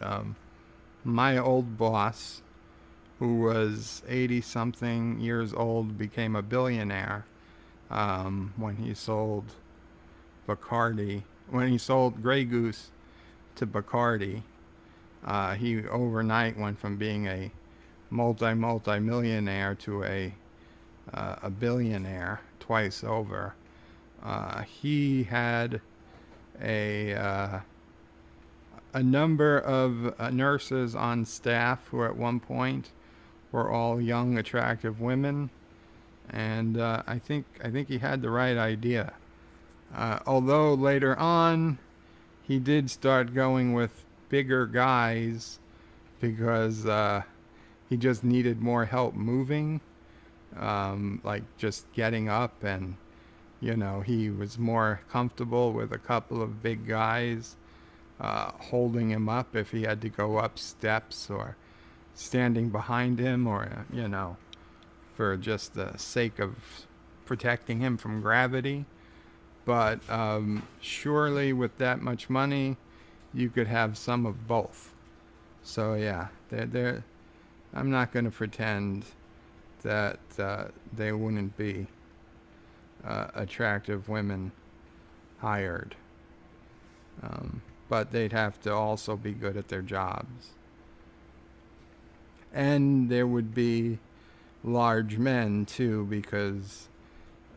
My old boss, who was 80-something years old, became a billionaire when he sold Bacardi. When he sold Grey Goose to Bacardi, he overnight went from being a multi-millionaire to a billionaire twice over. He had a number of nurses on staff who at one point were all young, attractive women, and I think he had the right idea. Although later on, he did start going with bigger guys because he just needed more help moving, like just getting up, and he was more comfortable with a couple of big guys holding him up if he had to go up steps, or standing behind him, or for just the sake of protecting him from gravity. But surely with that much money, you could have some of both. So yeah, I'm not going to pretend that they wouldn't be attractive women hired. But they'd have to also be good at their jobs. And there would be large men too, because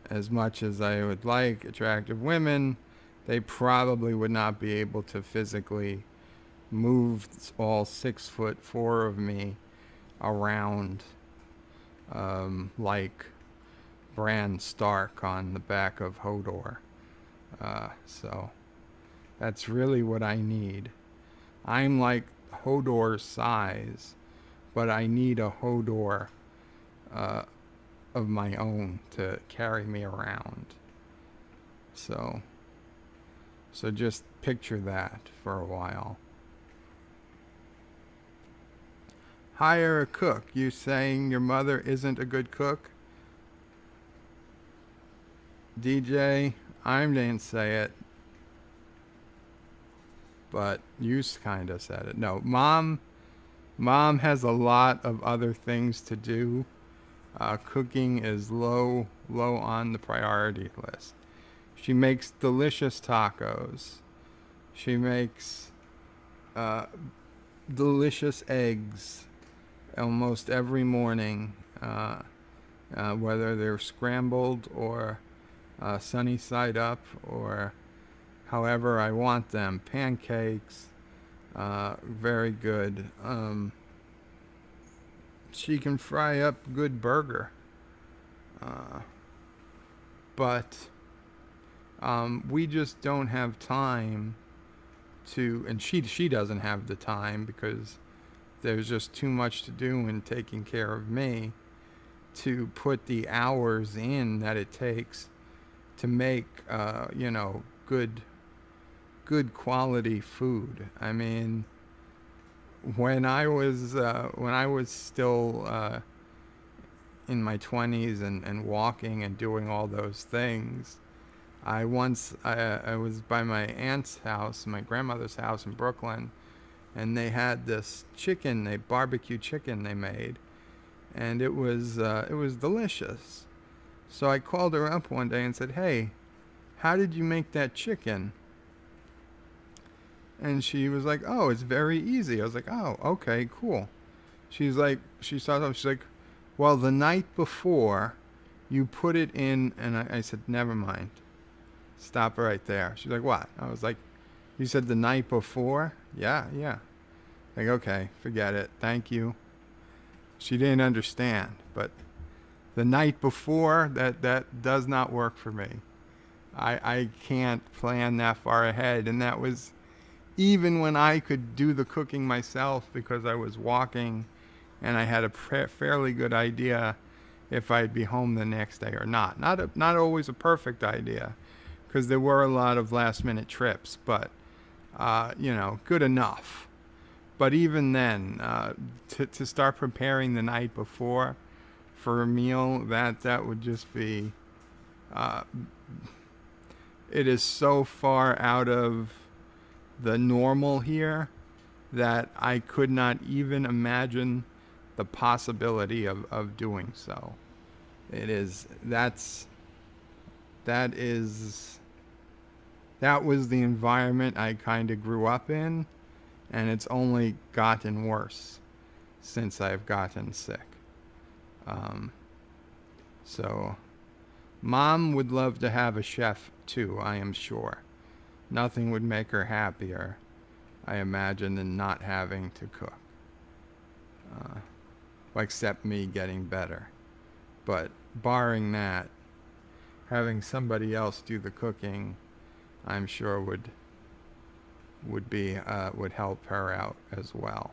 as much as I would like attractive women, they probably would not be able to physically move all 6'4" of me around like Bran Stark on the back of Hodor. So that's really what I need. I'm like Hodor's size, but I need a Hodor uh, of my own to carry me around. So just picture that for a while. Hire a cook. You saying your mother isn't a good cook? DJ, I didn't say it, but you kind of said it. No, mom has a lot of other things to do. Cooking is low on the priority list. She makes delicious tacos. She makes delicious eggs almost every morning, whether they're scrambled or sunny side up or however I want them. Pancakes, very good. She can fry up good burger. But we just don't have time to, and she doesn't have the time because there's just too much to do in taking care of me to put the hours in that it takes to make good quality food. I mean, when I was still in my 20s and walking and doing all those things, I was by my aunt's house, my grandmother's house in Brooklyn, and they had this barbecue chicken they made, and it was delicious. So I called her up one day and said, "Hey, how did you make that chicken?" And she was like, "Oh, it's very easy." I was like, "Oh, okay, cool." She's like, she's like, "Well, the night before, you put it in," and I said, "Never mind. Stop right there." She's like, "What?" I was like, "You said the night before?" Yeah. Like, okay, forget it. Thank you. She didn't understand, but the night before, that does not work for me. I can't plan that far ahead, and that was even when I could do the cooking myself because I was walking and I had a fairly good idea if I'd be home the next day or not. Not always a perfect idea because there were a lot of last minute trips, but good enough. But even then, to start preparing the night before for a meal, that would just be, it is so far out of the normal here that I could not even imagine the possibility of doing so. That was the environment I kind of grew up in, and it's only gotten worse since I've gotten sick. So Mom would love to have a chef too, I am sure. Nothing would make her happier, I imagine, than not having to cook. Except me getting better. But barring that, having somebody else do the cooking, I'm sure would help her out as well.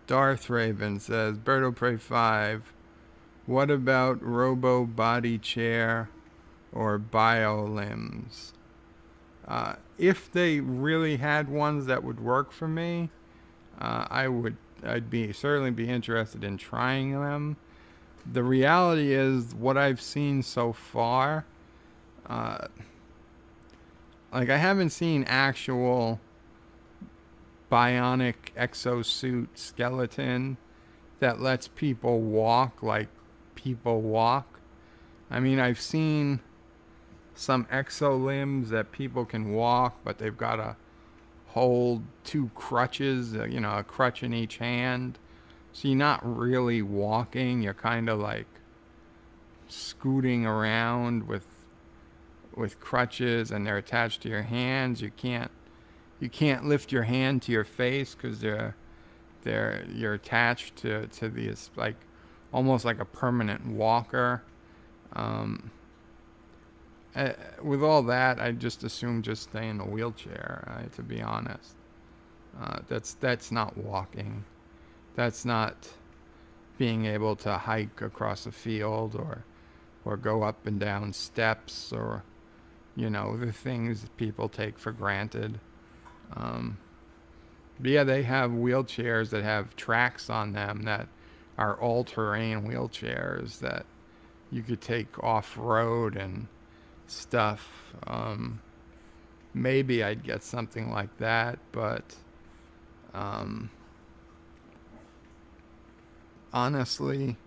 Darth Raven says, BirdOPrey5, what about robo body chair or biolimbs? If they really had ones that would work for me, I'd certainly be interested in trying them. The reality is, what I've seen so far, I haven't seen actual bionic exosuit skeleton that lets people walk like people walk. I mean, I've seen some exo limbs that people can walk, but they've got to hold two crutches, a crutch in each hand So you're not really walking, you're kind of like scooting around with crutches, and they're attached to your hands. You can't lift your hand to your face because you're attached to these, like almost like a permanent walker. Um, with all that, I just assume just stay in a wheelchair. To be honest, that's not walking. That's not being able to hike across a field or go up and down steps, or the things people take for granted. Um, but yeah, they have wheelchairs that have tracks on them that are all-terrain wheelchairs that you could take off-road and stuff. Maybe I'd get something like that, but um, honestly,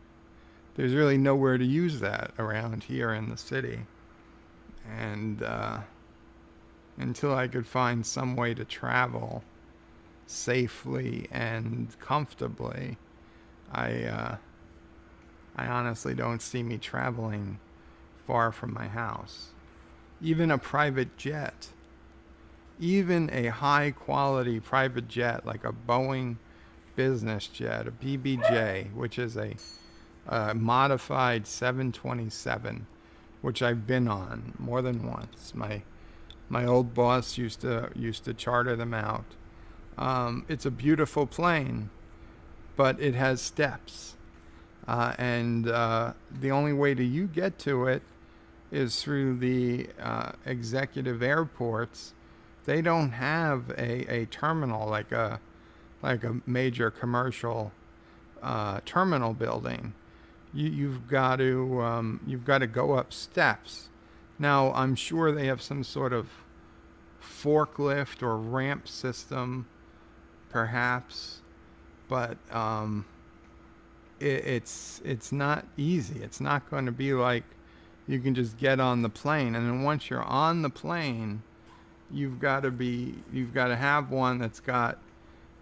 there's really nowhere to use that around here in the city. And until I could find some way to travel safely and comfortably, I I honestly don't see me traveling far from my house. Even a private jet, even a high quality private jet like a Boeing business jet, a BBJ, which is a modified 727, which I've been on more than once. My old boss used to charter them out. It's a beautiful plane, but it has steps, and the only way to you get to it is through the executive airports. They don't have a terminal like a major commercial terminal building. You've got to go up steps. Now I'm sure they have some sort of forklift or ramp system, perhaps, but it's not easy. It's not going to be like you can just get on the plane, and then once you're on the plane, you've got to have one that's got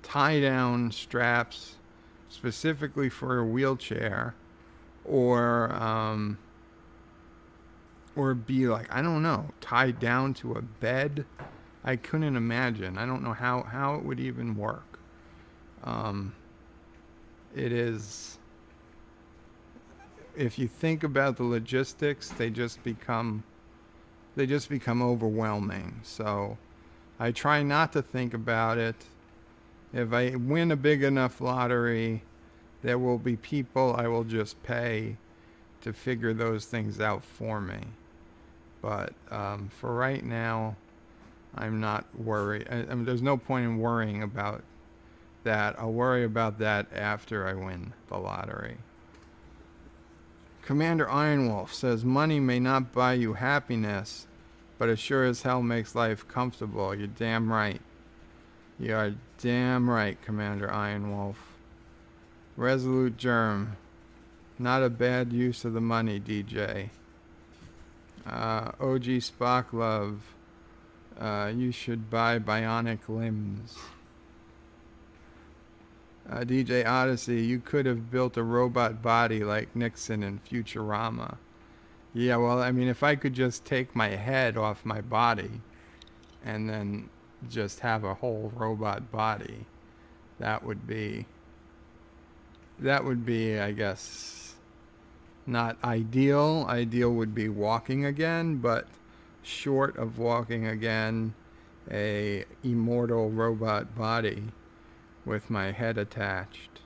tie down straps specifically for a wheelchair, or or be like, I don't know, tied down to a bed. I couldn't imagine. I don't know how it would even work. Um, it is, if you think about the logistics, they just become overwhelming. So I try not to think about it. If I win a big enough lottery, there will be people I will just pay to figure those things out for me. But for right now, I'm not worried. I mean, there's no point in worrying about that. I'll worry about that after I win the lottery. Commander Ironwolf says, money may not buy you happiness, but it sure as hell makes life comfortable. You're damn right. You are damn right, Commander Ironwolf. Resolute Germ. Not a bad use of the money, DJ. OG Spock Love. You should buy bionic limbs. DJ Odyssey, you could have built a robot body like Nixon in Futurama. Yeah, well, I mean, if I could just take my head off my body and then just have a whole robot body, that would be, I guess, not ideal. Ideal would be walking again, but short of walking again, a immortal robot body with my head attached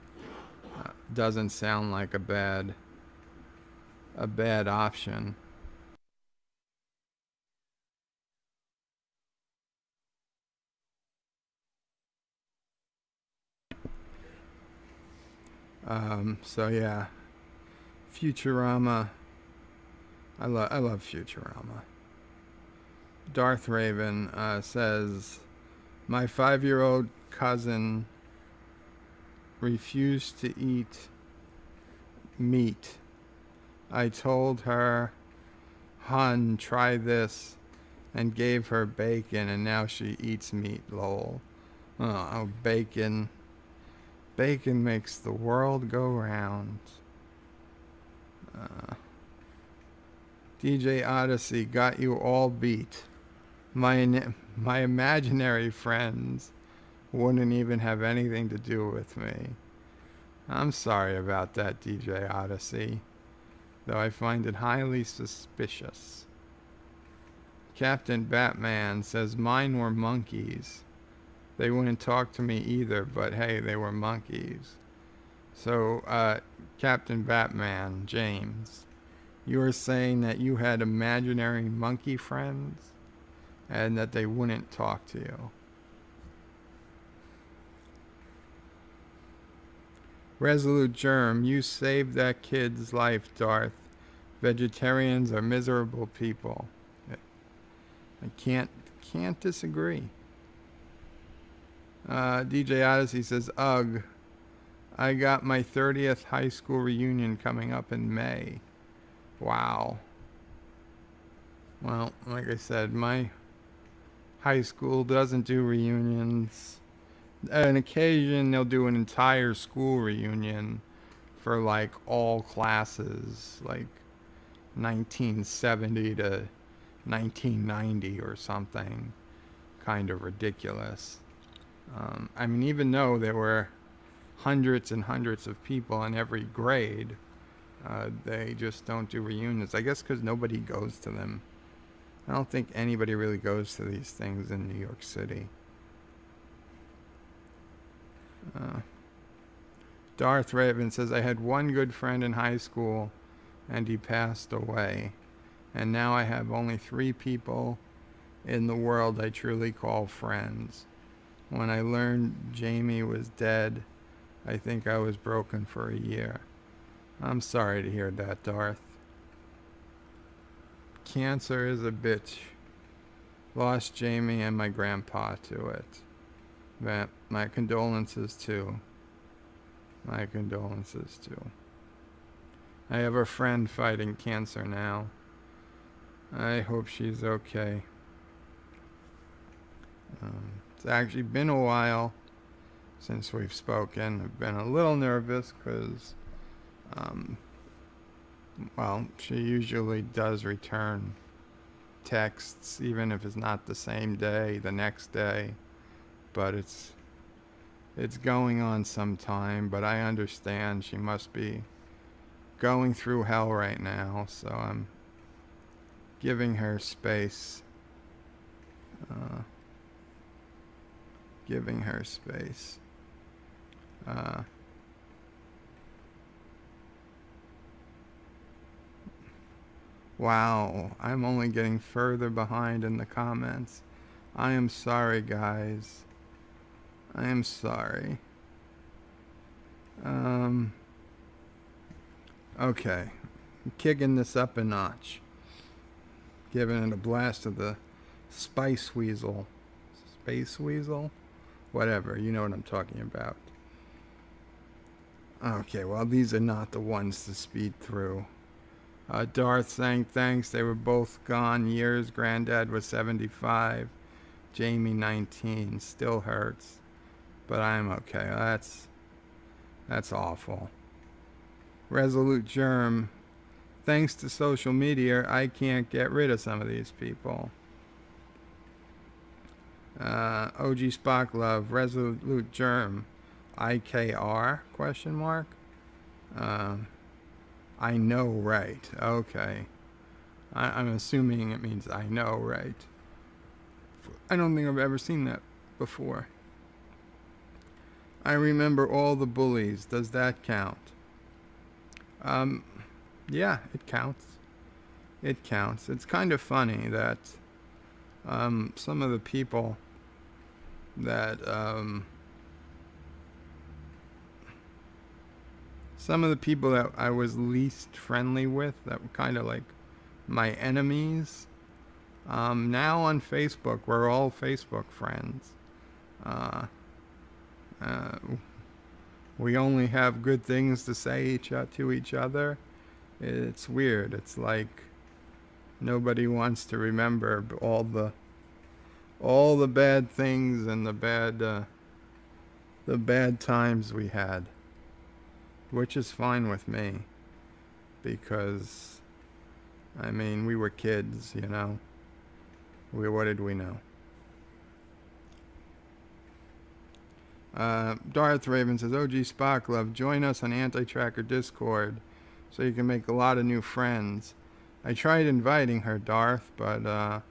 doesn't sound like a bad option. So yeah, Futurama. I love Futurama. Darth Raven says, my 5-year-old cousin refused to eat meat. I told her, hun, try this, and gave her bacon, and now she eats meat, lol. Oh, bacon. Bacon makes the world go round. DJ Odyssey got you all beat. My imaginary friends wouldn't even have anything to do with me. I'm sorry about that, DJ Odyssey, though I find it highly suspicious. Captain Batman says mine were monkeys. They wouldn't talk to me either, but hey, they were monkeys. So, Captain Batman, James, you were saying that you had imaginary monkey friends and that they wouldn't talk to you. Resolute Germ, you saved that kid's life, Darth. Vegetarians are miserable people. I can't disagree. DJ Odyssey says, ugh, I got my 30th high school reunion coming up in May. Wow. Well, like I said, my high school doesn't do reunions. At an occasion, they'll do an entire school reunion for like all classes, like 1970 to 1990 or something. Kind of ridiculous. I mean, even though there were hundreds and hundreds of people in every grade, they just don't do reunions. I guess because nobody goes to them. I don't think anybody really goes to these things in New York City. Darth Raven says, I had one good friend in high school and he passed away. And now I have only 3 people in the world I truly call friends. When I learned Jamie was dead, I think I was broken for a year. I'm sorry to hear that, Darth. Cancer is a bitch. Lost Jamie and my grandpa to it. But my condolences too. My condolences too. I have a friend fighting cancer now. I hope she's okay. It's actually been a while since we've spoken. I've been a little nervous because, well, she usually does return texts, even if it's not the same day, the next day. But it's going on some time, but I understand she must be going through hell right now, so I'm giving her space. Giving her space. Wow, I'm only getting further behind in the comments. I am sorry, guys. I am sorry. Okay. I'm kicking this up a notch. Giving it a blast of the Spice Weasel. Space Weasel? Whatever, you know what I'm talking about. Okay, well, these are not the ones to speed through. Darth saying thanks. They were both gone years. Granddad was 75. Jamie 19. Still hurts. But I'm okay. That's awful. Resolute Germ. Thanks to social media, I can't get rid of some of these people. OG Spock Love. Resolute Germ. IKR? Question mark. I know right. Okay. I'm assuming it means I know right. I don't think I've ever seen that before. I remember all the bullies. Does that count? Yeah, it counts. It counts. It's kind of funny that some of the people that I was least friendly with, that were kind of like my enemies, now on Facebook, we're all Facebook friends. We only have good things to say to each other. It's weird. It's like nobody wants to remember all the bad things and the bad the bad times we had, which is fine with me because, I mean, we were kids, you know. What did we know? Darth Raven says, OG Spock Love, join us on Anti-Tracker Discord so you can make a lot of new friends. I tried inviting her, Darth, but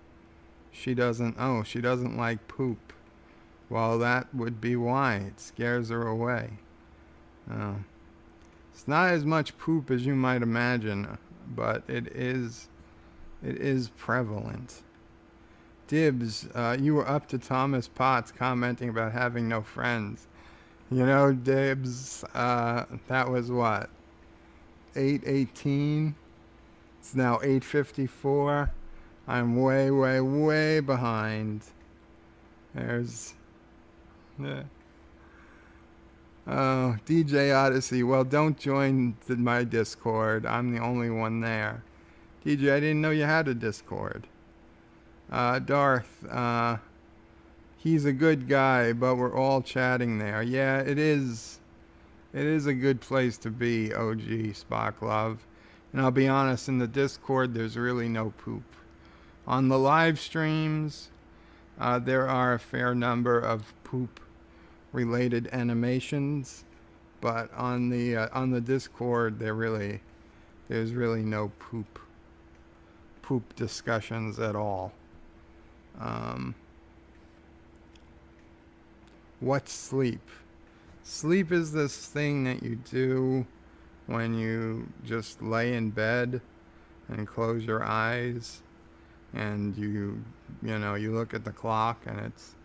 she doesn't like poop. Well, that would be why. It scares her away. It's not as much poop as you might imagine, but it is prevalent. Dibs, you were up to Thomas Potts commenting about having no friends. You know, Dibs, that was what? 8:18? It's now 8:54. I'm way, way, way behind. There's... Oh, DJ Odyssey. Well, don't join my Discord. I'm the only one there. DJ, I didn't know you had a Discord. Darth, he's a good guy, but we're all chatting there. Yeah, it is a good place to be, OG Spock Love. And I'll be honest, in the Discord, there's really no poop. On the live streams, there are a fair number of poop-related animations, but on the Discord, there's really no poop discussions at all. What's sleep? Sleep is this thing that you do when you just lay in bed and close your eyes and you look at the clock and it's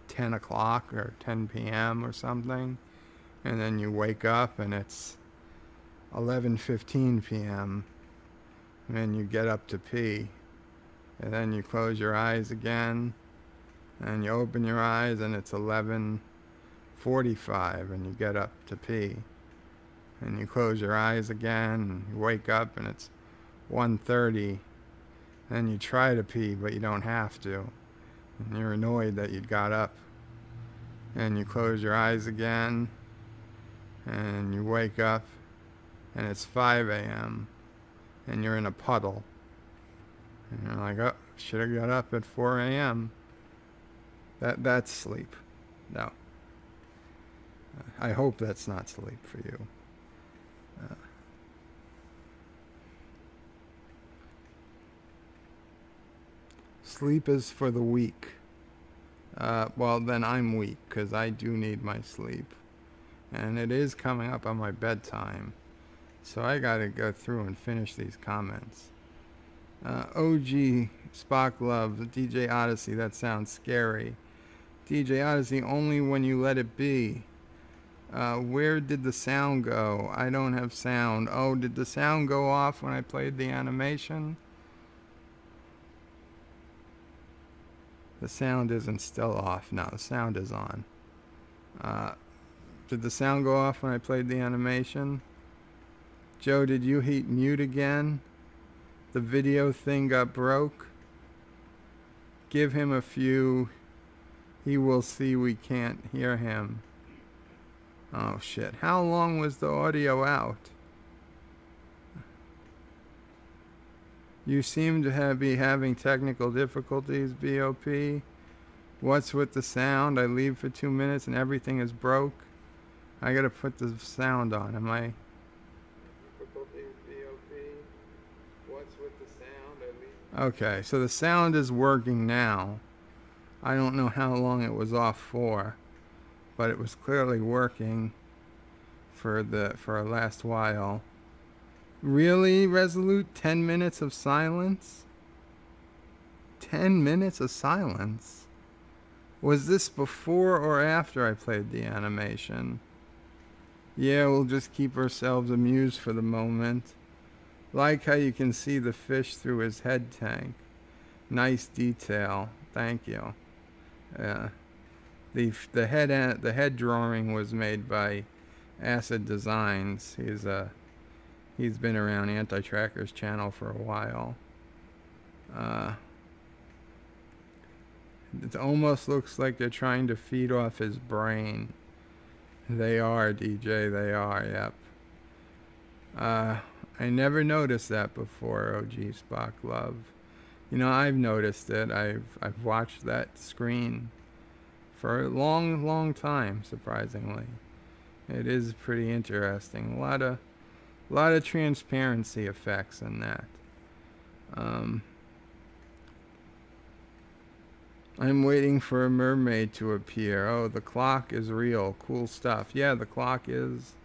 10 o'clock or 10 p.m. or something, and then you wake up and it's 11:15 p.m. and then you get up to pee. And then you close your eyes again, and you open your eyes, and it's 11:45, and you get up to pee. And you close your eyes again, and you wake up, and it's 1:30. And you try to pee, but you don't have to. And you're annoyed that you got up. And you close your eyes again, and you wake up, and it's 5 a.m., and you're in a puddle. And you're like, oh, should have got up at 4 a.m. That's sleep. No. I hope that's not sleep for you. Sleep is for the weak. Well, then I'm weak, because I do need my sleep. And it is coming up on my bedtime. So I gotta go through and finish these comments. OG Spock Love, DJ Odyssey, that sounds scary. DJ Odyssey, only when you let it be. Where did the sound go? I don't have sound. Oh, did the sound go off when I played the animation? The sound isn't still off. No, the sound is on. Did the sound go off when I played the animation? Joe, did you hit mute again? The video thing got broke. Give him a few. He will see we can't hear him. Oh shit. How long was the audio out? You seem to be having technical difficulties, BOP. What's with the sound? I leave for 2 minutes and everything is broke. I gotta put the sound on. Am I... Okay, so the sound is working now. I don't know how long it was off for, but it was clearly working for a last while. Really, Resolute? 10 minutes of silence? 10 minutes of silence? Was this before or after I played the animation? Yeah, we'll just keep ourselves amused for the moment. Like how you can see the fish through his head tank. Nice detail. Thank you. The head drawing was made by Acid Designs. He's been around Anti-Tracker's channel for a while. It almost looks like they're trying to feed off his brain. They are, DJ, they are, yep. I never noticed that before, OG Spock Love. You know, I've noticed it. I've watched that screen for a long, long time, surprisingly. It is pretty interesting. A lot of transparency effects in that. I'm waiting for a mermaid to appear. Oh, the clock is real. Cool stuff. Yeah, the clock is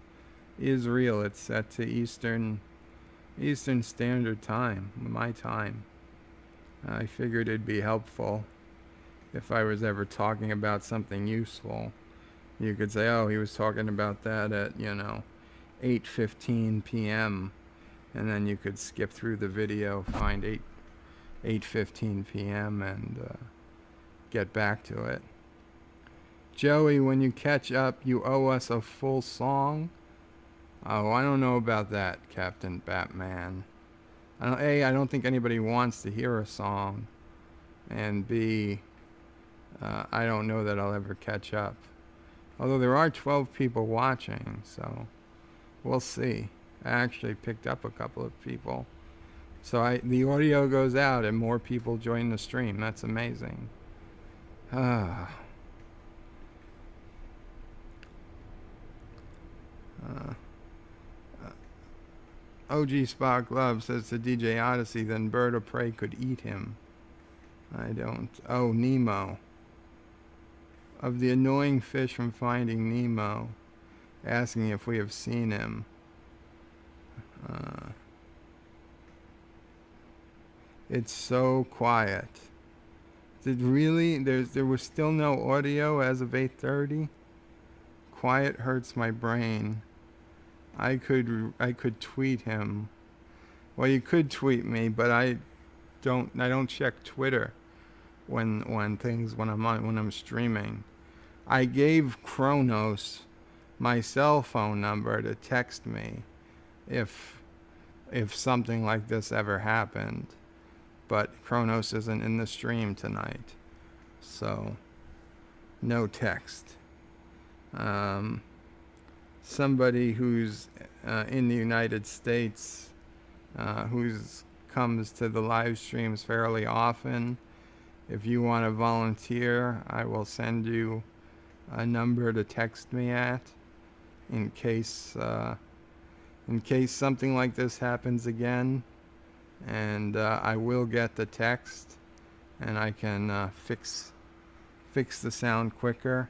real. It's set to Eastern Standard Time, my time. I figured it'd be helpful if I was ever talking about something useful. You could say, oh, he was talking about that at, 8:15 p.m. And then you could skip through the video, find 8:15 p.m. and get back to it. Joey, when you catch up, you owe us a full song. Oh, I don't know about that, Captain Batman. I don't think anybody wants to hear a song. And B, I don't know that I'll ever catch up. Although there are 12 people watching, so we'll see. I actually picked up a couple of people. So the audio goes out and more people join the stream. That's amazing. OG Spock Love says to DJ Odyssey, then Bird of Prey could eat him. I don't. Oh, Nemo. Of the annoying fish from Finding Nemo, asking if we have seen him. It's so quiet. Did really? There was still no audio as of 8:30. Quiet hurts my brain. I could tweet him. Well, you could tweet me, but I don't check Twitter when I'm streaming. I gave Kronos my cell phone number to text me if something like this ever happened. But Kronos isn't in the stream tonight, so no text. Somebody who's in the United States, who's comes to the live streams fairly often, if you want to volunteer, I will send you a number to text me at in case something like this happens again, and I will get the text and I can fix the sound quicker.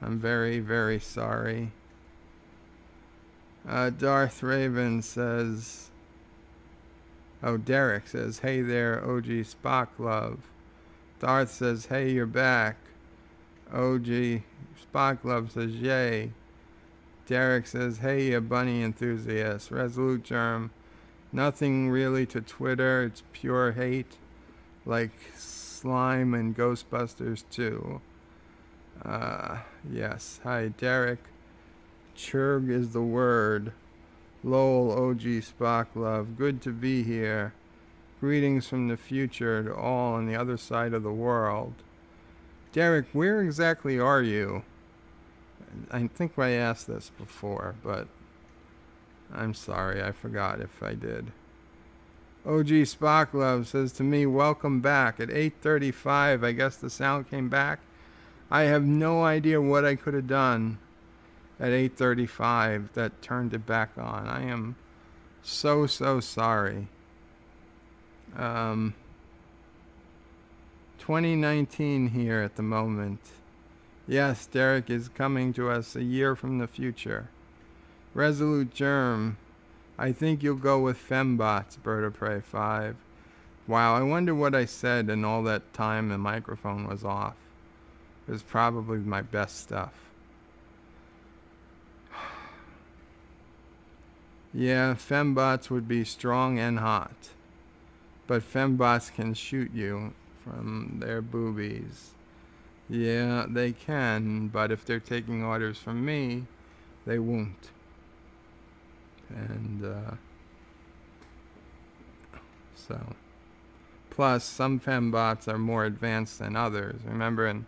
I'm very, very sorry. Darth Raven says, Derek says, hey there, OG Spock Love. Darth says, hey, you're back. OG Spock Love says, yay. Derek says, hey, you bunny enthusiast. Resolute Germ, nothing really to Twitter. It's pure hate, like Slime and Ghostbusters 2. Yes. Hi, Derek. Churg is the word. Lol, OG Spock Love. Good to be here. Greetings from the future to all on the other side of the world. Derek, where exactly are you? I think I asked this before, but I'm sorry, I forgot if I did. OG Spock Love says to me, welcome back. At 8:35, I guess the sound came back. I have no idea what I could have done at 8:35 that turned it back on. I am so sorry. 2019 here at the moment. Yes, Derek is coming to us a year from the future. Resolute Germ, I think you'll go with Fembots, BirdOPrey5. Wow, I wonder what I said in all that time the microphone was off. It was probably my best stuff. Yeah, Fembots would be strong and hot. But Fembots can shoot you from their boobies. Yeah, they can, but if they're taking orders from me, they won't. And, so. Plus, some fembots are more advanced than others. Remember in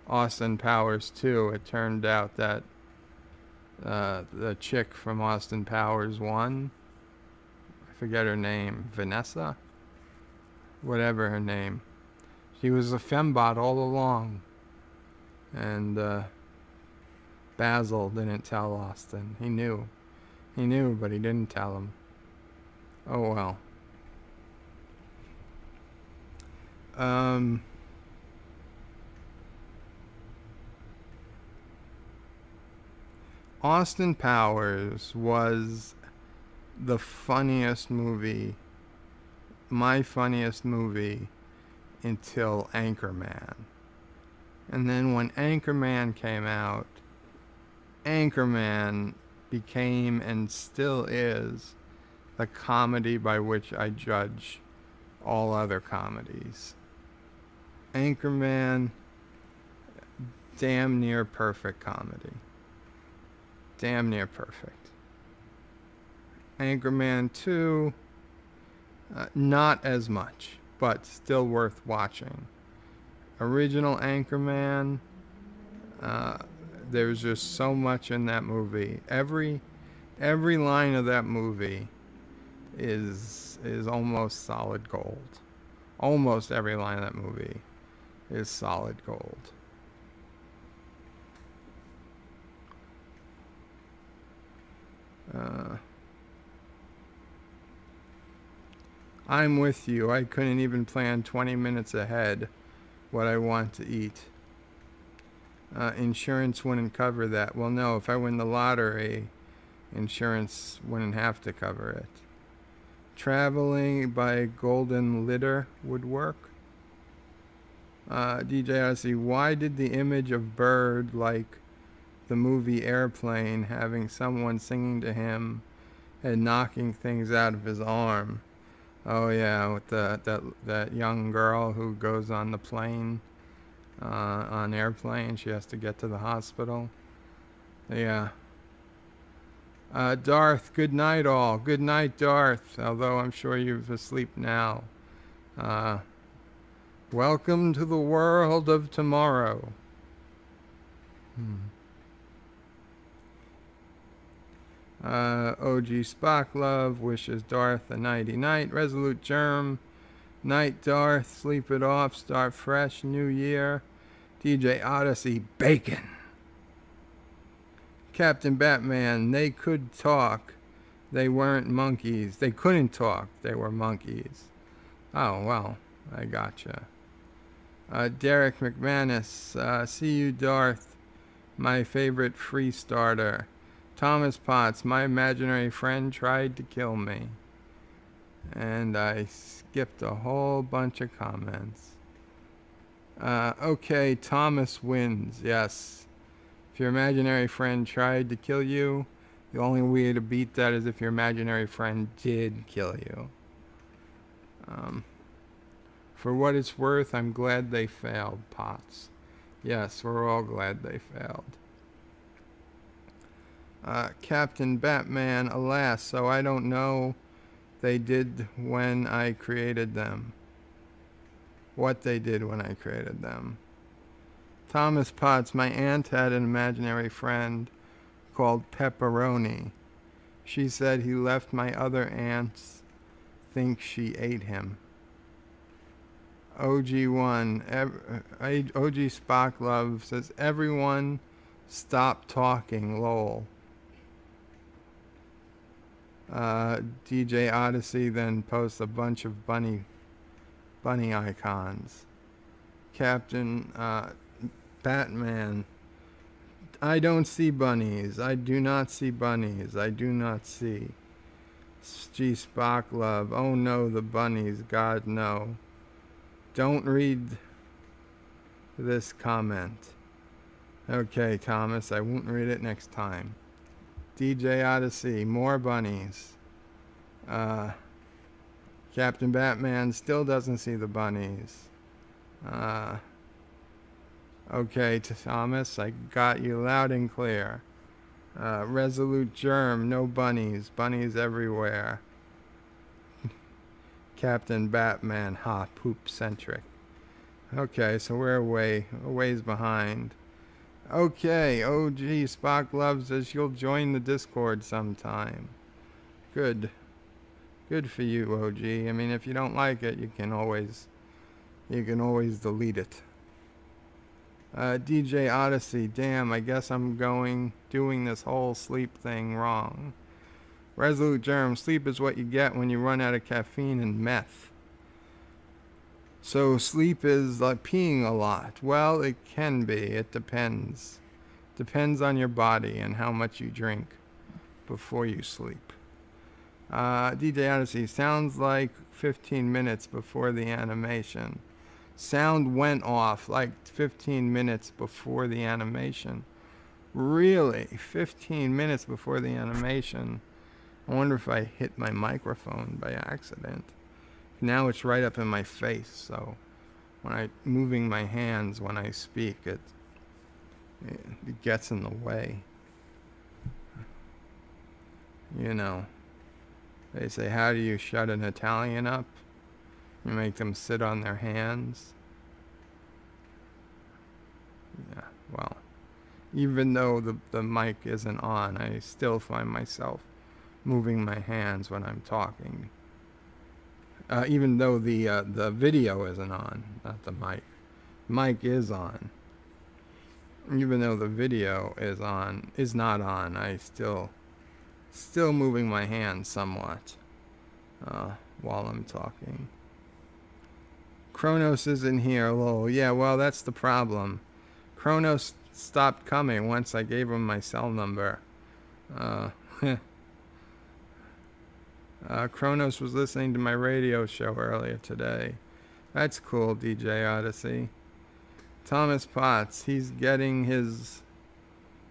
Austin Powers 2, it turned out that the chick from Austin Powers 1, I forget her name, Vanessa? Whatever her name. She was a fembot all along. And Basil didn't tell Austin. He knew. He knew, but he didn't tell him. Oh well. Austin Powers was the funniest movie, my funniest movie, until Anchorman. And then when Anchorman came out, Anchorman became and still is the comedy by which I judge all other comedies. Anchorman, damn near perfect comedy. Damn near perfect. Anchorman 2, not as much, but still worth watching. Original Anchorman, there's just so much in that movie. Every line of that movie is almost solid gold. Almost every line of that movie is solid gold. I'm with you. I couldn't even plan 20 minutes ahead what I want to eat. Insurance wouldn't cover that. Well, no, if I win the lottery, insurance wouldn't have to cover it. Traveling by golden litter would work. DJ Odyssey, why did the image of Bird, like the movie Airplane, having someone singing to him and knocking things out of his arm? Oh yeah, with that young girl who goes on the plane, on Airplane. She has to get to the hospital. Yeah. Darth, good night all. Good night, Darth, although I'm sure you're asleep now. Welcome to the world of tomorrow. OG Spock Love wishes Darth a nighty night. Resolute Germ, night Darth, sleep it off, start fresh, new year. DJ Odyssey, bacon. Captain Batman, they could talk. They weren't monkeys. They couldn't talk. They were monkeys. Oh, well, I gotcha. Derek McManus, see you, Darth, my favorite free starter. Thomas Potts, my imaginary friend tried to kill me. And I skipped a whole bunch of comments. Okay, Thomas wins, yes. If your imaginary friend tried to kill you, the only way to beat that is if your imaginary friend did kill you. For what it's worth, I'm glad they failed, Potts. Yes, we're all glad they failed. Captain Batman, alas, so I don't know they did when I created them. What they did when I created them. Thomas Potts, my aunt had an imaginary friend called Pepperoni. She said he left my other aunts think she ate him. OG1, OG Spock Love says, everyone stop talking, lol. DJ Odyssey then posts a bunch of bunny icons. Captain Batman, I don't see bunnies. I do not see bunnies. I do not see. G Spock Love, oh no, the bunnies, God no. Don't read this comment. Okay, Thomas, I won't read it next time. DJ Odyssey, more bunnies. Captain Batman still doesn't see the bunnies. Okay, Thomas, I got you loud and clear. Resolute Germ, no bunnies. Bunnies everywhere. Captain Batman, ha, poop centric. Okay, so we're a ways behind. Okay, OG Spock Love says you'll join the Discord sometime. Good. Good for you, OG. I mean, if you don't like it, you can always delete it. DJ Odyssey, damn, I guess I'm doing this whole sleep thing wrong. Resolute Germ, sleep is what you get when you run out of caffeine and meth. So sleep is like peeing a lot. Well, it can be. It depends. Depends on your body and how much you drink before you sleep. DJ Odyssey, sounds like 15 minutes before the animation. Sound went off like 15 minutes before the animation. Really? 15 minutes before the animation? I wonder if I hit my microphone by accident. Now it's right up in my face, so when I'm moving my hands when I speak, it gets in the way. You know, they say, how do you shut an Italian up? You make them sit on their hands. Yeah, well, even though the mic isn't on, I still find myself moving my hands when I'm talking. Even though the video isn't on, not the mic. Mic is on. Even though the video is not on, I still moving my hands somewhat while I'm talking. Kronos isn't here, lol. Yeah, well, that's the problem. Kronos stopped coming once I gave him my cell number. Kronos was listening to my radio show earlier today. That's cool, DJ Odyssey. Thomas Potts, he's getting his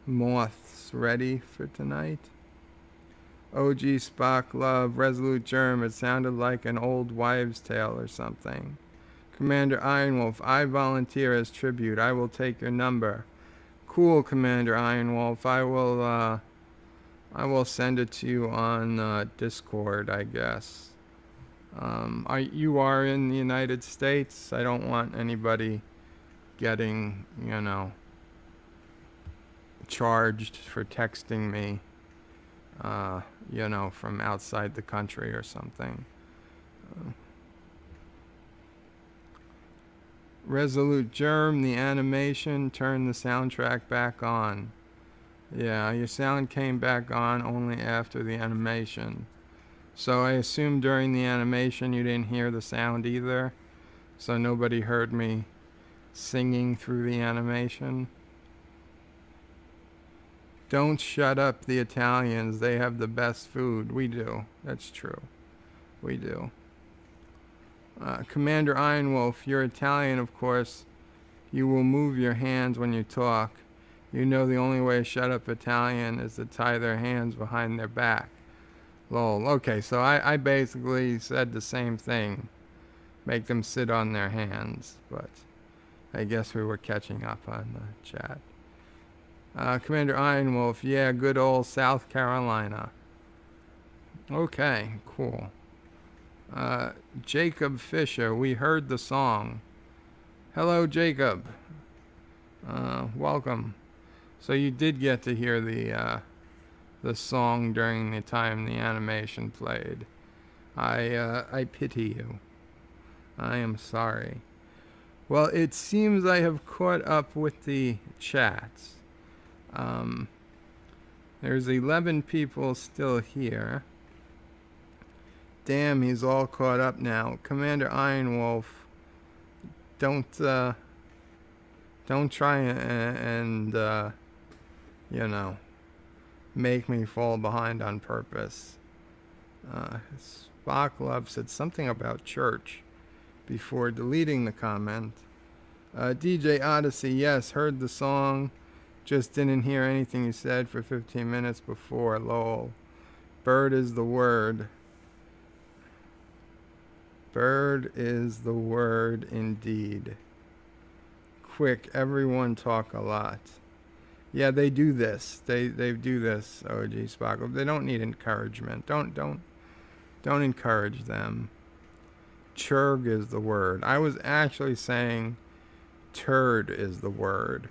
moths ready for tonight. OG Spock Love, Resolute Germ, it sounded like an old wives' tale or something. Commander Ironwolf, I volunteer as tribute. I will take your number. Cool, Commander Ironwolf. I will send it to you on Discord, I guess. You are in the United States. I don't want anybody getting, charged for texting me, from outside the country or something. Resolute Germ, the animation, turn the soundtrack back on. Yeah, your sound came back on only after the animation. So I assume during the animation you didn't hear the sound either. So nobody heard me singing through the animation. Don't shut up the Italians. They have the best food. We do. That's true. We do. Commander Ironwolf, you're Italian, of course. You will move your hands when you talk. You know the only way to shut up Italian is to tie their hands behind their back. Lol. Okay, so I basically said the same thing. Make them sit on their hands. But I guess we were catching up on the chat. Commander Ironwolf, yeah, good old South Carolina. Okay, cool. Jacob Fisher, we heard the song. Hello, Jacob. Welcome. So you did get to hear the song during the time the animation played. I pity you. I am sorry. Well, it seems I have caught up with the chats. There's 11 people still here. Damn, he's all caught up now. Commander Ironwolf, don't try and make me fall behind on purpose. Spock Love said something about church before deleting the comment. DJ Odyssey, yes, heard the song. Just didn't hear anything you said for 15 minutes before. Lol. Bird is the word. Bird is the word indeed. Quick, everyone talk a lot. Yeah, they do this. They do this, OG Spock. They don't need encouragement. Don't encourage them. churg is the word. I was actually saying turd is the word.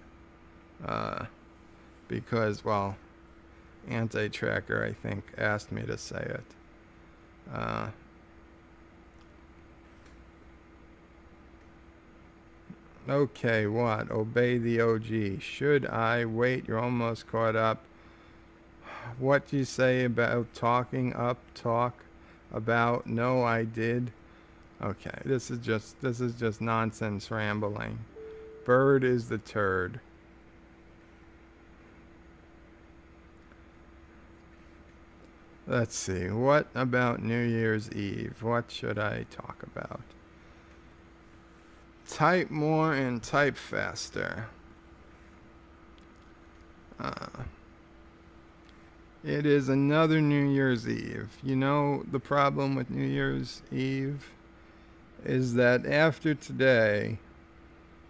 Uh, because, well, Anti-Tracker, I think, asked me to say it. Uh, okay, what? Obey the OG. Should I wait? You're almost caught up. What do you say about talking up? Talk about? No, I did. Okay, this is just nonsense rambling. Bird is the turd. Let's see. What about New Year's Eve? What should I talk about? Type more and type faster. Uh, it is another New Year's Eve. You know, the problem with New Year's Eve is that after today,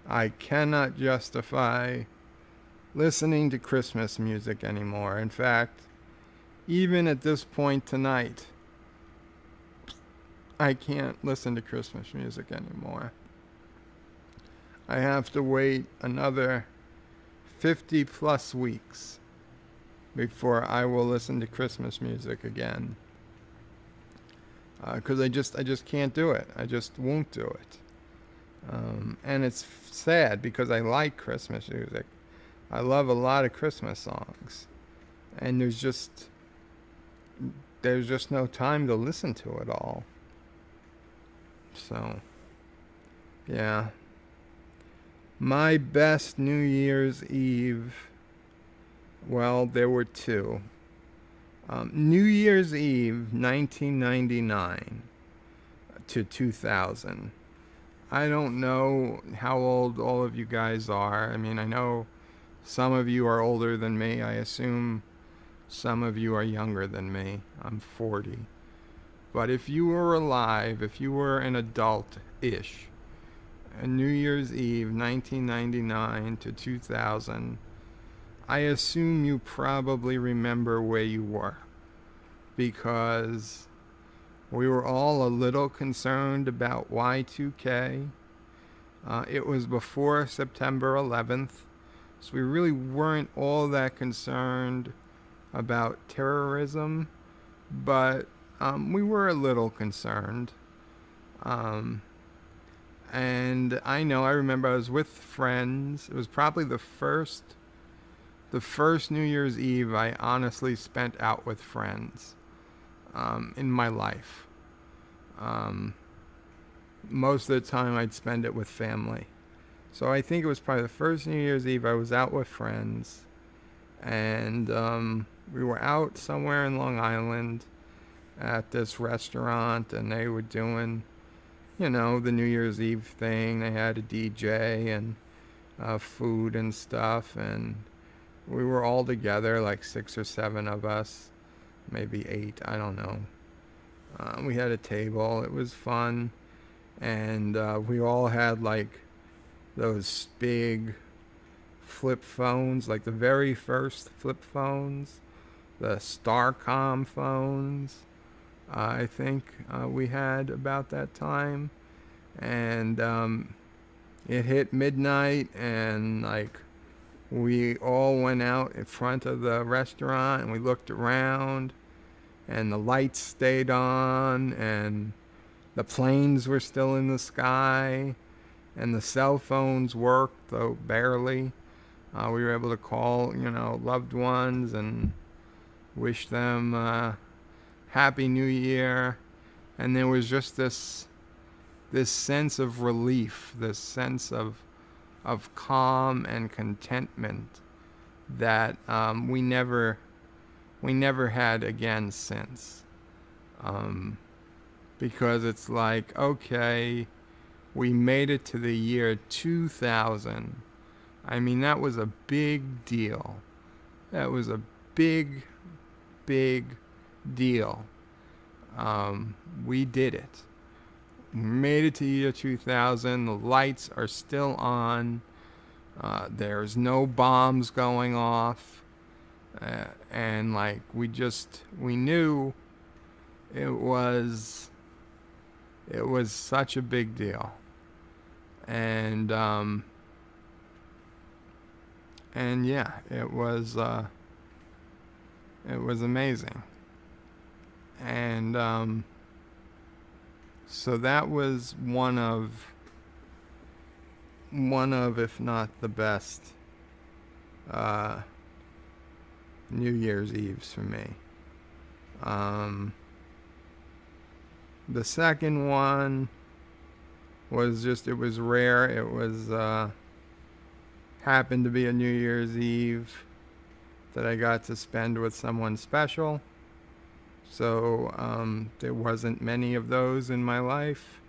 I cannot justify listening to Christmas music anymore. In fact, even at this point tonight, I can't listen to Christmas music anymore. I have to wait another 50 plus weeks before I will listen to Christmas music again. Because I just can't do it. I just won't do it. And it's sad because I like Christmas music. I love a lot of Christmas songs. And there's just no time to listen to it all. So, yeah. My best New Year's Eve, well, there were two. New Year's Eve, 1999 to 2000. I don't know how old all of you guys are. I mean, I know some of you are older than me. I assume some of you are younger than me. I'm 40. But if you were alive, if you were an adult-ish, New Year's Eve, 1999 to 2000, I assume you probably remember where you were, because we were all a little concerned about Y2K. It was before September 11th, so we really weren't all that concerned about terrorism, but we were a little concerned. And I remember I was with friends. It was probably the first New Year's Eve I honestly spent out with friends in my life. Most of the time I'd spend it with family. So I think it was probably the first New Year's Eve I was out with friends. And we were out somewhere in Long Island at this restaurant, and they were doing, the New Year's Eve thing. They had a DJ and food and stuff, and we were all together, like 6 or 7 of us, maybe 8, I don't know. We had a table. It was fun, and we all had like those big flip phones, like the very first flip phones, the Starcom phones. I think we had about that time, and it hit midnight, and like we all went out in front of the restaurant and we looked around, and the lights stayed on, and the planes were still in the sky, and the cell phones worked, though barely. We were able to call, loved ones and wish them Happy New Year. And there was just this sense of relief, this sense of calm and contentment that we never had again since. Because it's like, okay, we made it to the year 2000. I mean, that was a big deal. That was a big, big deal. We did it. We made it to year 2000. The lights are still on. There's no bombs going off. And like, we knew it was It was such a big deal. And yeah, it was amazing. And so that was one of, if not the best, uh, New Year's Eves for me. The second one was just, it was rare. It was happened to be a New Year's Eve that I got to spend with someone special. So there wasn't many of those in my life.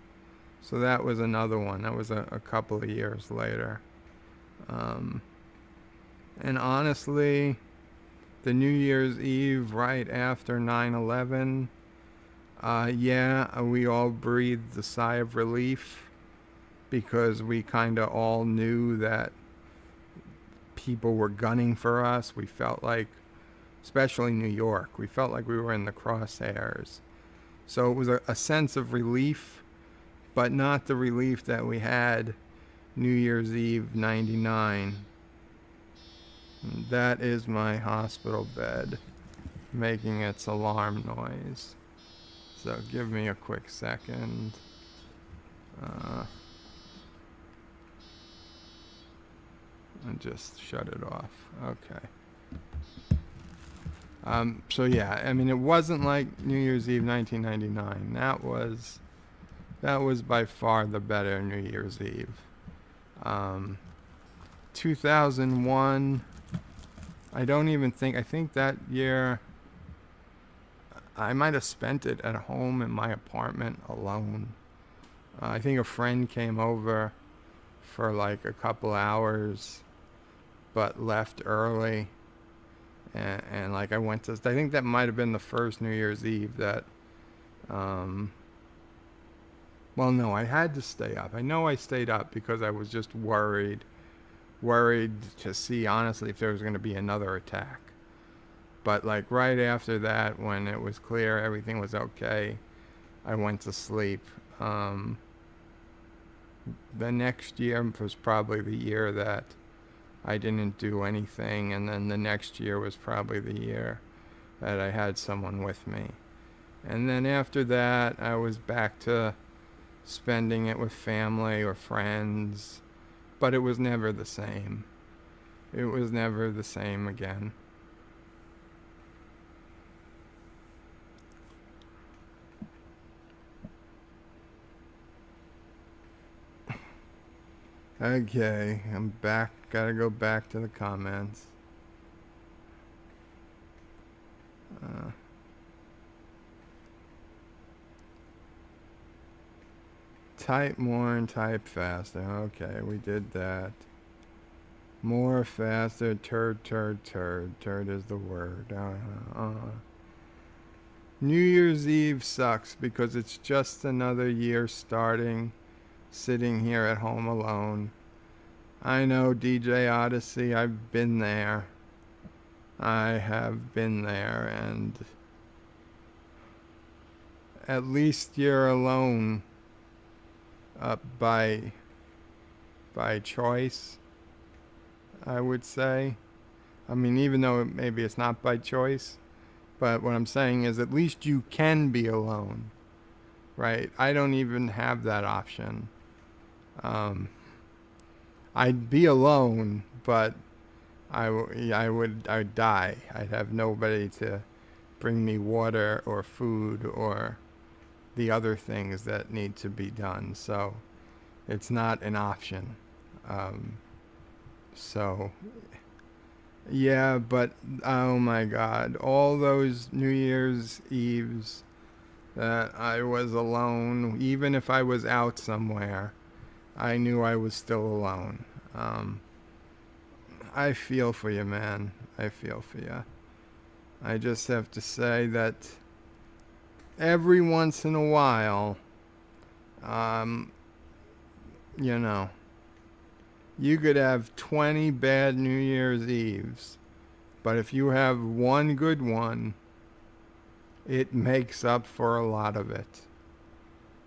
So that was another one. That was a couple of years later. And honestly, the New Year's Eve right after 9/11, yeah, we all breathed a sigh of relief because we kind of all knew that people were gunning for us. We felt like, especially New York, we felt like we were in the crosshairs. So it was a sense of relief, but not the relief that we had New Year's Eve 99. That is my hospital bed making its alarm noise. So give me a quick second. And just shut it off. Okay. So yeah, I mean, it wasn't like New Year's Eve 1999. That was by far the better New Year's Eve. 2001, I think that year I might have spent it at home in my apartment alone. I think a friend came over for like a couple hours, but left early. And like I think that might have been the first New Year's Eve that, well, no, I had to stay up. I know I stayed up because I was just worried to see honestly if there was going to be another attack. But like right after that, when it was clear everything was okay, I went to sleep. The next year was probably the year that I didn't do anything, and then the next year was probably the year that I had someone with me. And then after that, I was back to spending it with family or friends, but it was never the same. It was never the same again. Okay, I'm back. Gotta go back to the comments. Type more and type faster. Okay, we did that. More, faster, turd. Turd is the word. New Year's Eve sucks because it's just another year starting, sitting here at home alone. I know, DJ Odyssey, I've been there. I have been there, and at least you're alone by choice, I would say. I mean, even though maybe it's not by choice, but what I'm saying is at least you can be alone, right? I don't even have that option. I'd be alone, but I'd die. I'd have nobody to bring me water or food or the other things that need to be done. So it's not an option. So yeah, but oh my God, all those New Year's Eves that I was alone, even if I was out somewhere, I knew I was still alone. I feel for you, man. I feel for you. I just have to say that every once in a while, you know, you could have 20 bad New Year's Eves, but if you have one good one, it makes up for a lot of it.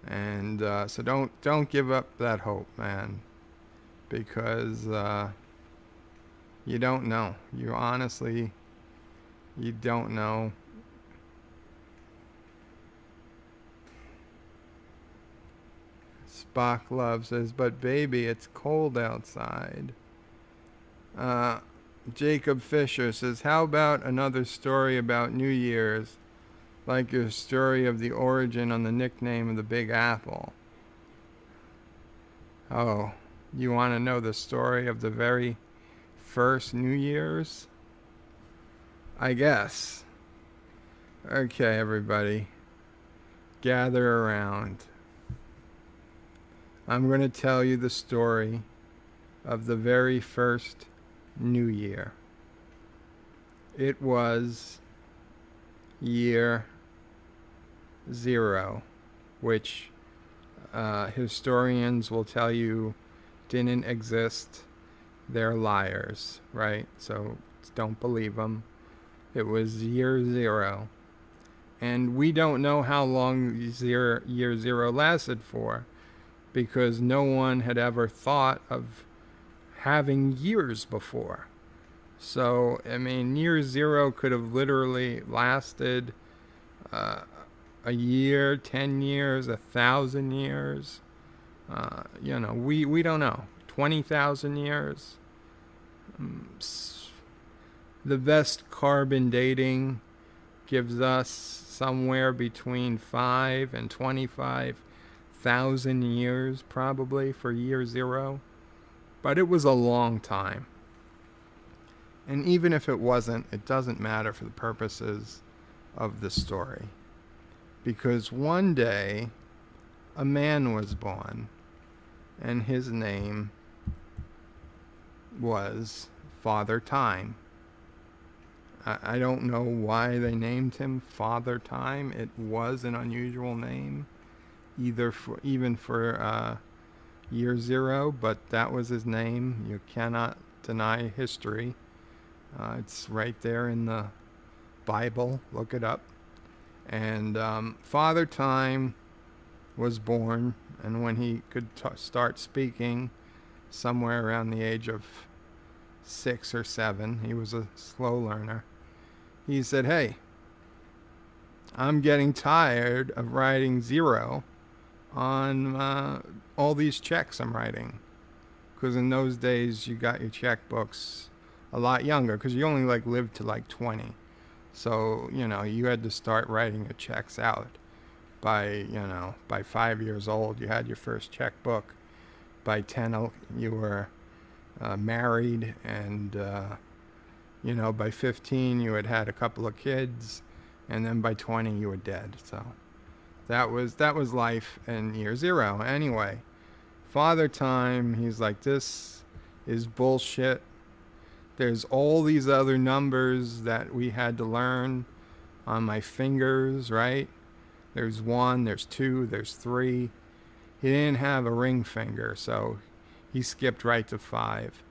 And so don't give up that hope, man, because you don't know. You honestly, you don't know. Spock Love says, but baby, it's cold outside. Jacob Fisher says, how about another story about New Year's, like your story of the origin on the nickname of the Big Apple? Oh, you want to know the story of the very first New Year's? I guess. Okay, everybody, gather around. I'm going to tell you the story of the very first New Year. It was year 0, which historians will tell you didn't exist. They're liars, right? So don't believe them. It was year 0. And we don't know how long year 0 lasted for, because no one had ever thought of having years before. So, I mean, year 0 could have literally lasted a year, 10 years, 1,000 years. We don't know. 20,000 years. The best carbon dating gives us somewhere between 5 and 25,000 years probably for year 0. But it was a long time. And even if it wasn't, it doesn't matter for the purposes of the story. Because one day, a man was born, and his name was Father Time. I don't know why they named him Father Time. It was an unusual name, even for year 0, but that was his name. You cannot deny history. It's right there in the Bible. Look it up. And Father Time was born, and when he could start speaking, somewhere around the age of 6 or 7, he was a slow learner. He said, hey, I'm getting tired of writing 0 on all these checks I'm writing. Because in those days, you got your checkbooks a lot younger, because you only lived to 20. So, you had to start writing your checks out by 5 years old. You had your first checkbook. By 10, you were married, and by 15 you had a couple of kids, and then by 20 you were dead. So that was life in year 0. Anyway, Father Time, he's like, this is bullshit. There's all these other numbers that we had to learn on my fingers, right? There's 1, there's 2, there's 3. He didn't have a ring finger, so he skipped right to 5.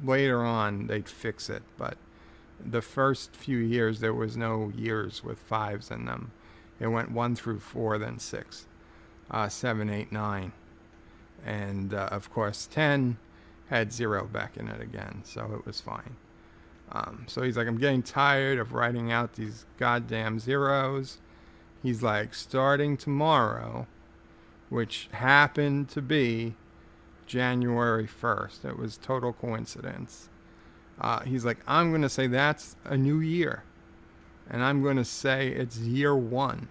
Later on, they'd fix it, but the first few years, there was no years with 5s in them. It went 1 through 4, then 6, 7, 8, 9. And, of course, 10 had 0 back in it again, so it was fine. So he's like, I'm getting tired of writing out these goddamn 0s. He's like, starting tomorrow, which happened to be January 1st. It was total coincidence. He's like, I'm going to say that's a new year. And I'm going to say it's year 1.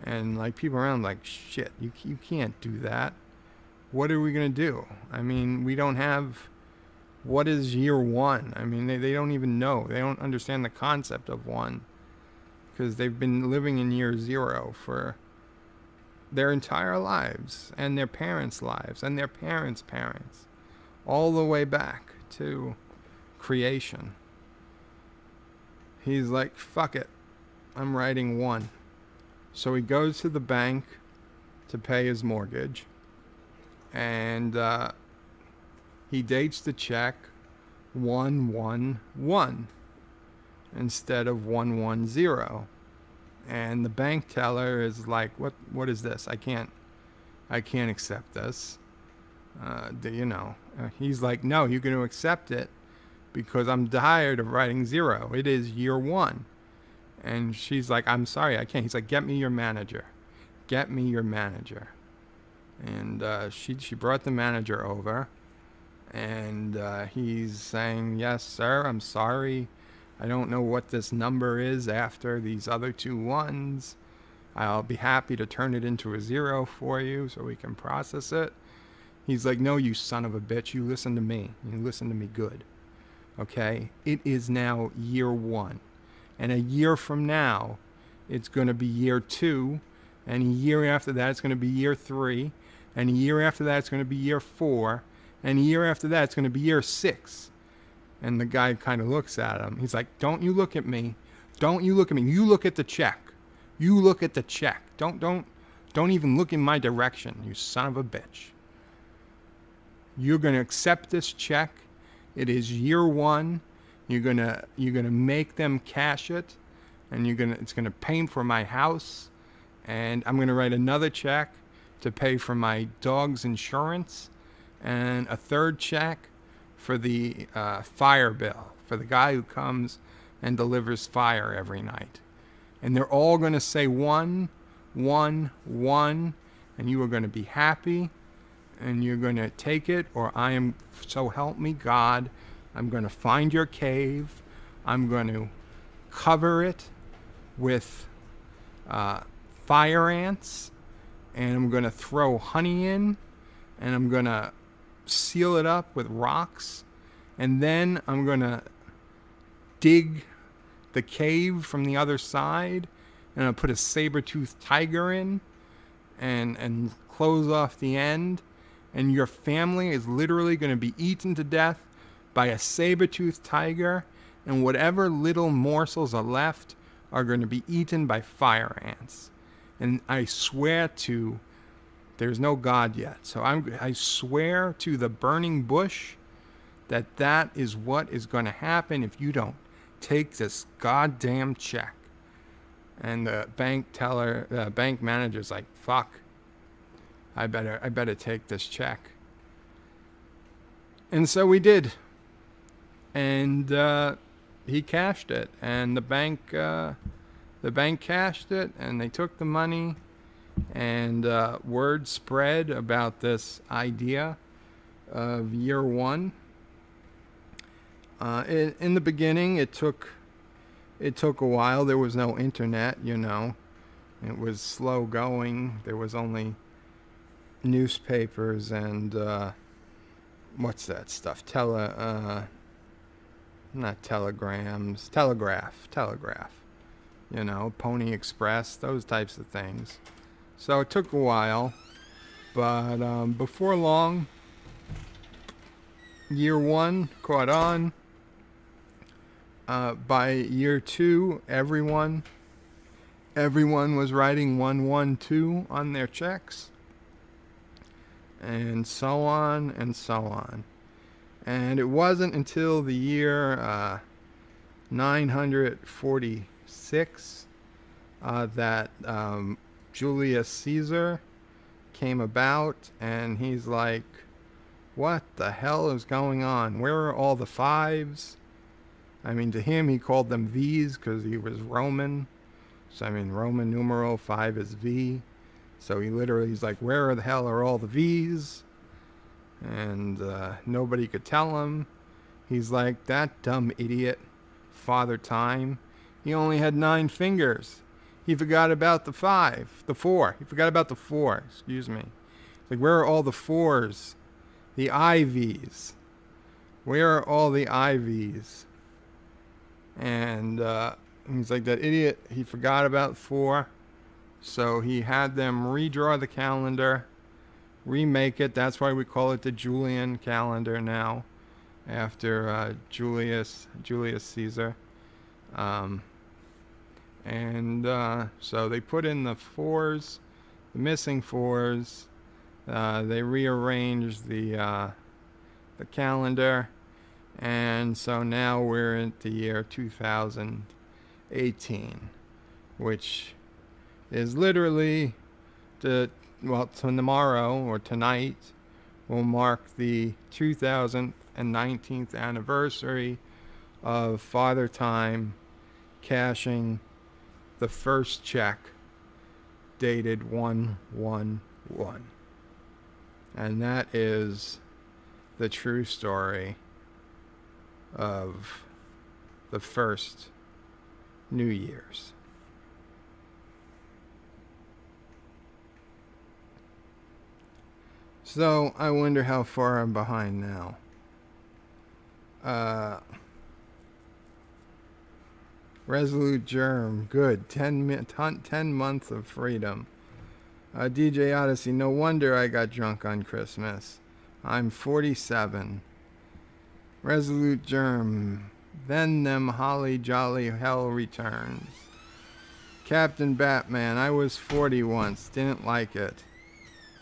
And people around shit, you can't do that. What are we going to do? I mean, we don't have, what is year 1? I mean, they don't even know. They don't understand the concept of 1. Because they've been living in year 0 for their entire lives, and their parents' lives, and their parents' parents, all the way back to creation. He's like, fuck it, I'm writing 1. So he goes to the bank to pay his mortgage, and he dates the check 111 instead of 110. And the bank teller is like, what is this? I can't accept this. He's like, no, you're going to accept it because I'm tired of writing 0. It is year 1. And she's like, I'm sorry, I can't. He's like, get me your manager. Get me your manager. And she brought the manager over. And he's saying, yes, sir, I'm sorry. I don't know what this number is after these other 2 ones. I'll be happy to turn it into a 0 for you so we can process it. He's like, no, you son of a bitch. You listen to me. You listen to me good. Okay? It is now year 1. And a year from now, it's going to be year 2. And a year after that, it's going to be year 3. And a year after that, it's going to be year 4. And a year after that, it's going to be year 6. And the guy kind of looks at him. He's like, don't you look at me. Don't you look at me. You look at the check. You look at the check. Don't even look in my direction, you son of a bitch. You're going to accept this check. It is year 1. You're going to make them cash it, and it's going to pay for my house, and I'm going to write another check to pay for my dog's insurance, and a third check for the fire bill for the guy who comes and delivers fire every night. And they're all going to say 1, 1, 1, and you are going to be happy, and you're going to take it, or I am, so help me God, I'm going to find your cave, I'm going to cover it with fire ants, and I'm going to throw honey in, and I'm going to seal it up with rocks, and then I'm going to dig the cave from the other side, and I'll put a saber-toothed tiger in and close off the end, and your family is literally going to be eaten to death by a saber-toothed tiger, and whatever little morsels are left are going to be eaten by fire ants. And I swear to, there's no God yet, so I swear to the burning bush that is what is going to happen if you don't take this goddamn check. And the bank manager's like, fuck, I better take this check. And so we did. And he cashed it, and the bank cashed it, and they took the money, and word spread about this idea of year 1. In the beginning, it took a while. There was no internet, It was slow going. There was only newspapers and what's that stuff? Not telegrams, telegraph. Pony Express, those types of things. So it took a while, but before long, year 1 caught on. By year 2, everyone was writing 112 on their checks, and so on and so on. And it wasn't until the year 946 that Julius Caesar came about, and he's like, what the hell is going on? Where are all the 5s? I mean, to him, he called them V's because he was Roman. So, I mean, Roman numeral 5 is V. So he's like, where the hell are all the V's? And nobody could tell him. He's like, that dumb idiot, Father Time. He only had 9 fingers. He forgot about the 4. He forgot about the 4, excuse me. It's like, where are all the 4s? The IVs. Where are all the IVs? And he's like, that idiot, he forgot about 4. So he had them redraw the calendar, remake it. That's why we call it the Julian calendar now, after Julius Caesar. So they put in the 4s, the missing 4s. They rearranged the calendar. And so now we're in the year 2018, which is literally tomorrow or tonight will mark the 2019th anniversary of Father Time cashing the first check dated 1/1/1. And that is the true story of the first New Year's. So I wonder how far I'm behind now. Resolute Germ, good. 10 months of freedom. DJ Odyssey, no wonder I got drunk on Christmas. I'm 47. Resolute Germ, then them holly jolly hell returns. Captain Batman, I was 40 once, didn't like it.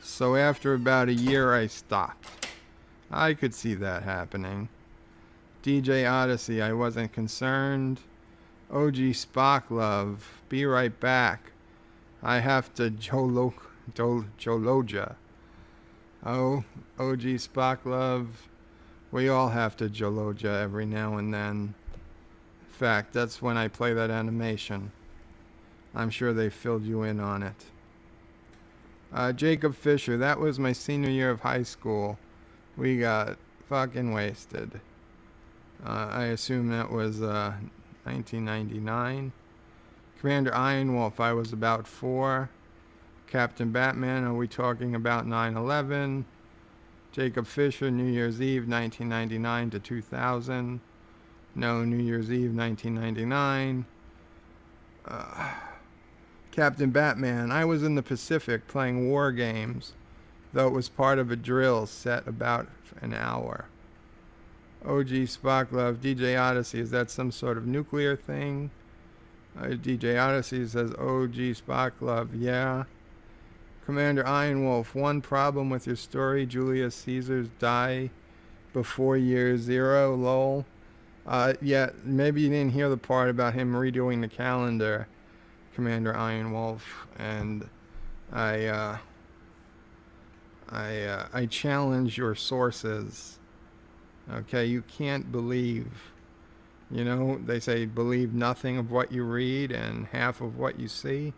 So after about a year I stopped. I could see that happening. DJ Odyssey, I wasn't concerned. OG Spock Love, be right back. I have to Joloja. Oh, OG Spock Love, we all have to Joloja every now and then. In fact, that's when I play that animation. I'm sure they filled you in on it. Jacob Fisher, that was my senior year of high school. We got fucking wasted. I assume that was 1999. Commander Ironwolf, I was about 4. Captain Batman, are we talking about 9/11? Jacob Fisher, New Year's Eve 1999 to 2000. No, New Year's Eve 1999. Captain Batman, I was in the Pacific playing war games, though it was part of a drill set about an hour. OG Spock Love, DJ Odyssey, is that some sort of nuclear thing? DJ Odyssey says, OG Spock Love, yeah. Commander Ironwolf, one problem with your story, Julius Caesar's die before year 0, lol. Yeah, maybe you didn't hear the part about him redoing the calendar, Commander Ironwolf, and I challenge your sources. Okay, you can't believe. You know, they say believe nothing of what you read and half of what you see.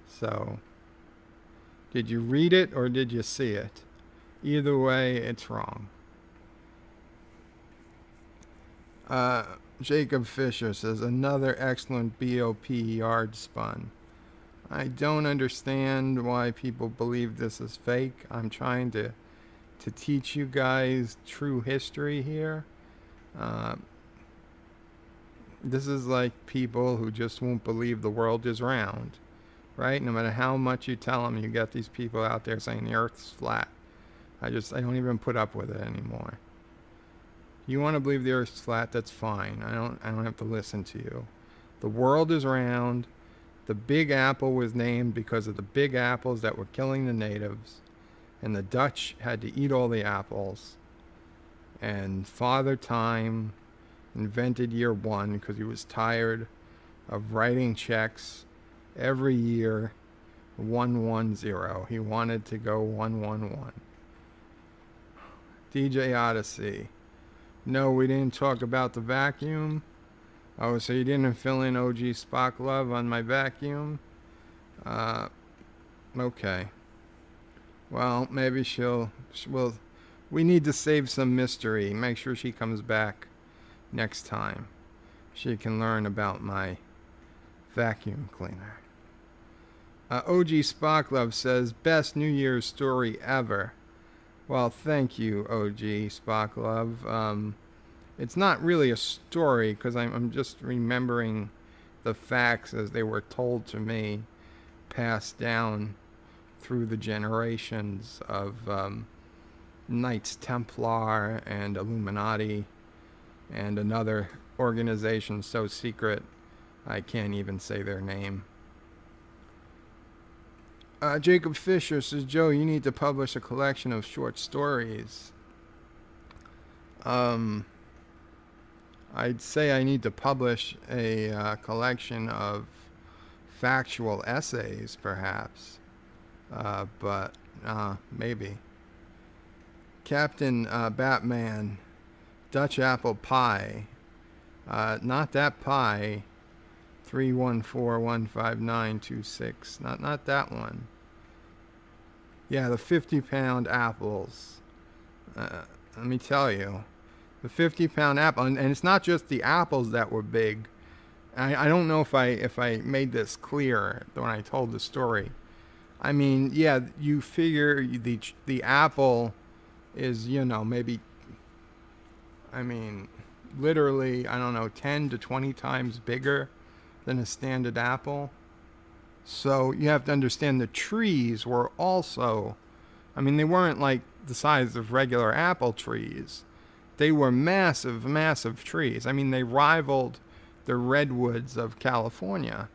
So, did you read it or did you see it? Either way, it's wrong. Jacob Fisher says, another excellent BOP yard spun. I don't understand why people believe this is fake. I'm trying to teach you guys true history here. This is like people who just won't believe the world is round, right? No matter how much you tell them, you get these people out there saying the earth's flat. I don't even put up with it anymore. You want to believe the earth's flat, that's fine. I don't have to listen to you. The world is round. The Big Apple was named because of the big apples that were killing the natives. And the Dutch had to eat all the apples. And Father Time invented year 1 because he was tired of writing checks every year 110. He wanted to go 111. DJ Odyssey. No, we didn't talk about the vacuum. Oh, so you didn't fill in OG Spock Love on my vacuum? Okay. Well, maybe we need to save some mystery. Make sure she comes back next time. She can learn about my vacuum cleaner. OG Spock Love says, best New Year's story ever. Well, thank you, OG Spock Love. It's not really a story because I'm just remembering the facts as they were told to me, passed down through the generations of Knights Templar and Illuminati and another organization so secret I can't even say their name. Jacob Fisher says, Joe, you need to publish a collection of short stories. I'd say I need to publish a collection of factual essays, perhaps. But maybe. Captain Batman, Dutch apple pie. Not that pie. 314-15926. Not that one. Yeah, the 50-pound apples. Let me tell you, the 50-pound apple, and it's not just the apples that were big. I don't know if I made this clear when I told the story. I mean, yeah, you figure the apple is, maybe, I mean, literally, I don't know, 10 to 20 times bigger than a standard apple. So you have to understand the trees were also, I mean, they weren't like the size of regular apple trees. They were massive, massive trees. I mean, they rivaled the redwoods of California.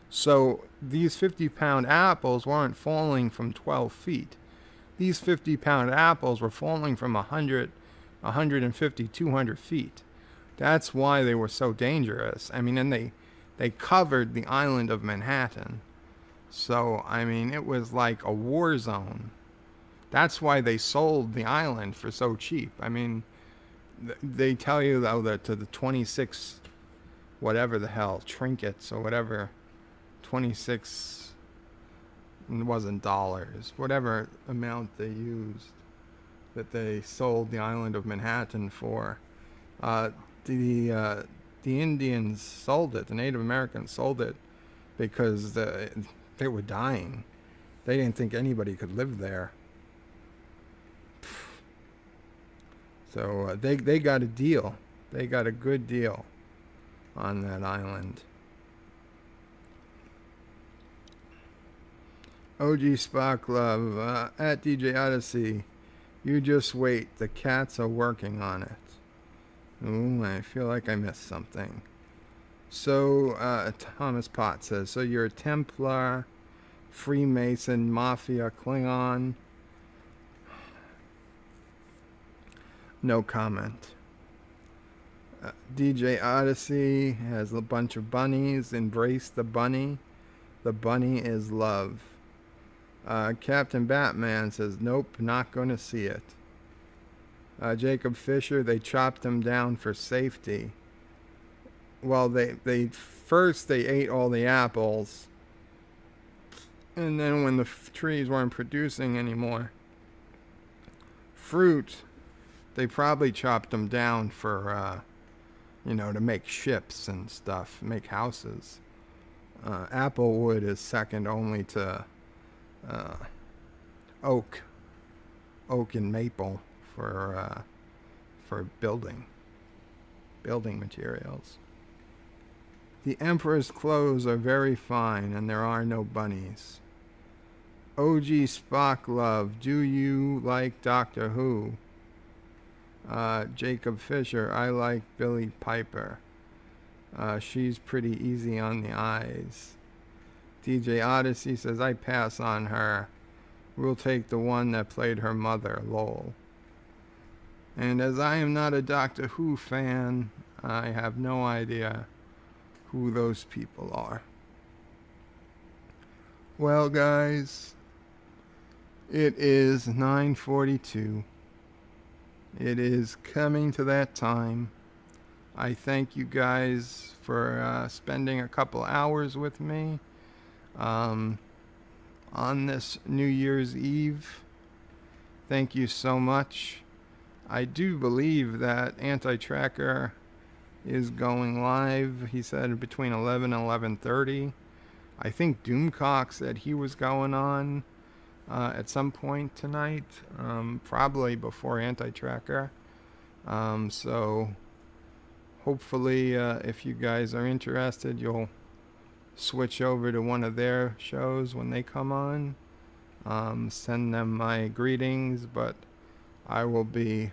So these 50-pound apples weren't falling from 12 feet. These 50-pound apples were falling from 100, 150, 200 feet. That's why they were so dangerous. I mean, and they covered the island of Manhattan. So, I mean, it was like a war zone. That's why they sold the island for so cheap. I mean, they tell you, though, that to the 26, whatever the hell, trinkets or whatever, 26, it wasn't dollars, whatever amount they used, that they sold the island of Manhattan for. The Indians sold it, the Native Americans sold it because they were dying. They didn't think anybody could live there. So they got a deal. They got a good deal on that island. OG Spock Love, at DJ Odyssey, you just wait. The cats are working on it. Ooh, I feel like I missed something. So, Thomas Potts says, so you're a Templar, Freemason, Mafia, Klingon. No comment. DJ Odyssey has a bunch of bunnies. Embrace the bunny. The bunny is love. Captain Batman says, nope, not going to see it. Jacob Fisher, they chopped them down for safety. Well, they first ate all the apples, and then when the trees weren't producing any more fruit, they probably chopped them down for, to make ships and stuff, make houses. Apple wood is second only to oak and maple for building materials. The Emperor's clothes are very fine, and there are no bunnies. OG Spock Love, do you like Doctor Who? Jacob Fisher, I like Billy Piper. She's pretty easy on the eyes. DJ Odyssey says, I pass on her. We'll take the one that played her mother, lol. And as I am not a Doctor Who fan, I have no idea who those people are. Well, guys, it is 9:42. It is coming to that time. I thank you guys for spending a couple hours with me on this New Year's Eve. Thank you so much. I do believe that Anti-Tracker is going live. He said between 11 and 11:30. I think Doomcock said he was going on at some point tonight, probably before Anti-Tracker. So hopefully, if you guys are interested, you'll switch over to one of their shows when they come on. Send them my greetings, but I will be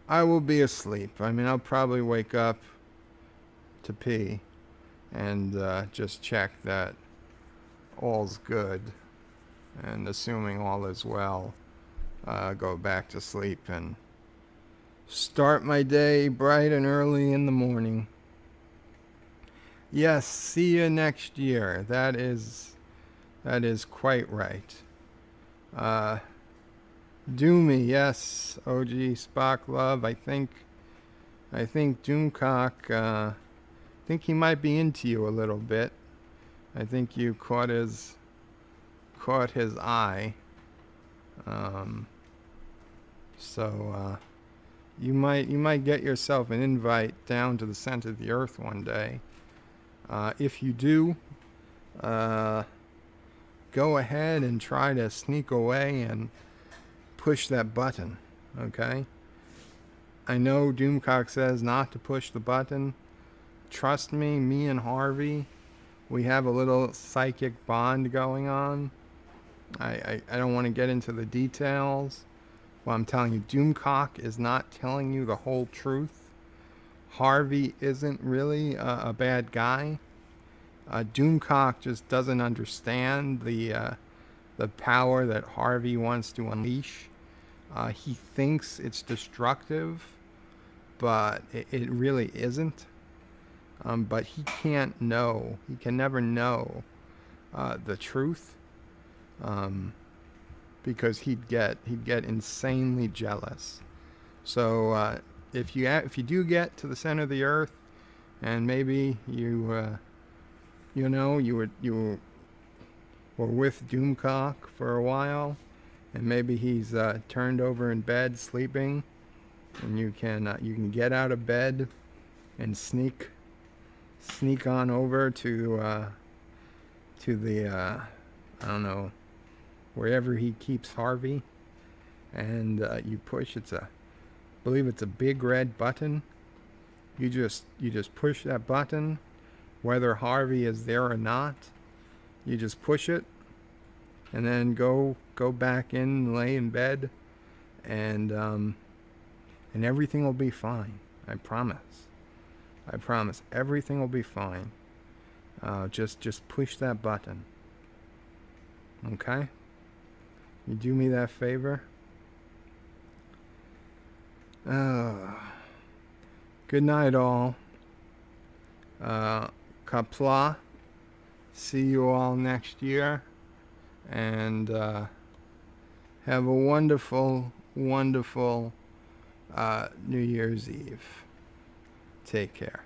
asleep. I mean, I'll probably wake up to pee and just check that all's good, and assuming all is well, go back to sleep and start my day bright and early in the morning. Yes, see you next year. That is quite right. Uh, Doomy, yes, OG Spock Love. I think Doomcock. I think he might be into you a little bit. I think you caught his eye. Um, so you might get yourself an invite down to the center of the earth one day. If you do, uh, go ahead and try to sneak away and push that button. Okay. I know Doomcock says not to push the button. Trust me, me and Harvey, we have a little psychic bond going on. I don't want to get into the details. Well, I'm telling you, Doomcock is not telling you the whole truth. Harvey isn't really a bad guy. Doomcock just doesn't understand the power that Harvey wants to unleash. He thinks it's destructive, but it really isn't. But he can't know. He can never know the truth, because he'd get insanely jealous. So if you do get to the center of the earth, and maybe you were with Doomcock for a while, and maybe he's turned over in bed sleeping, and you can get out of bed and sneak on over to the I don't know, wherever he keeps Harvey, and you push. I believe it's a big red button. You just push that button, whether Harvey is there or not. You just push it, and then go back in and lay in bed, and everything will be fine. I promise. Everything will be fine. Just push that button. Okay? You do me that favor? Good night, all. Qapla. See you all next year. And have a wonderful, wonderful New Year's Eve. Take care.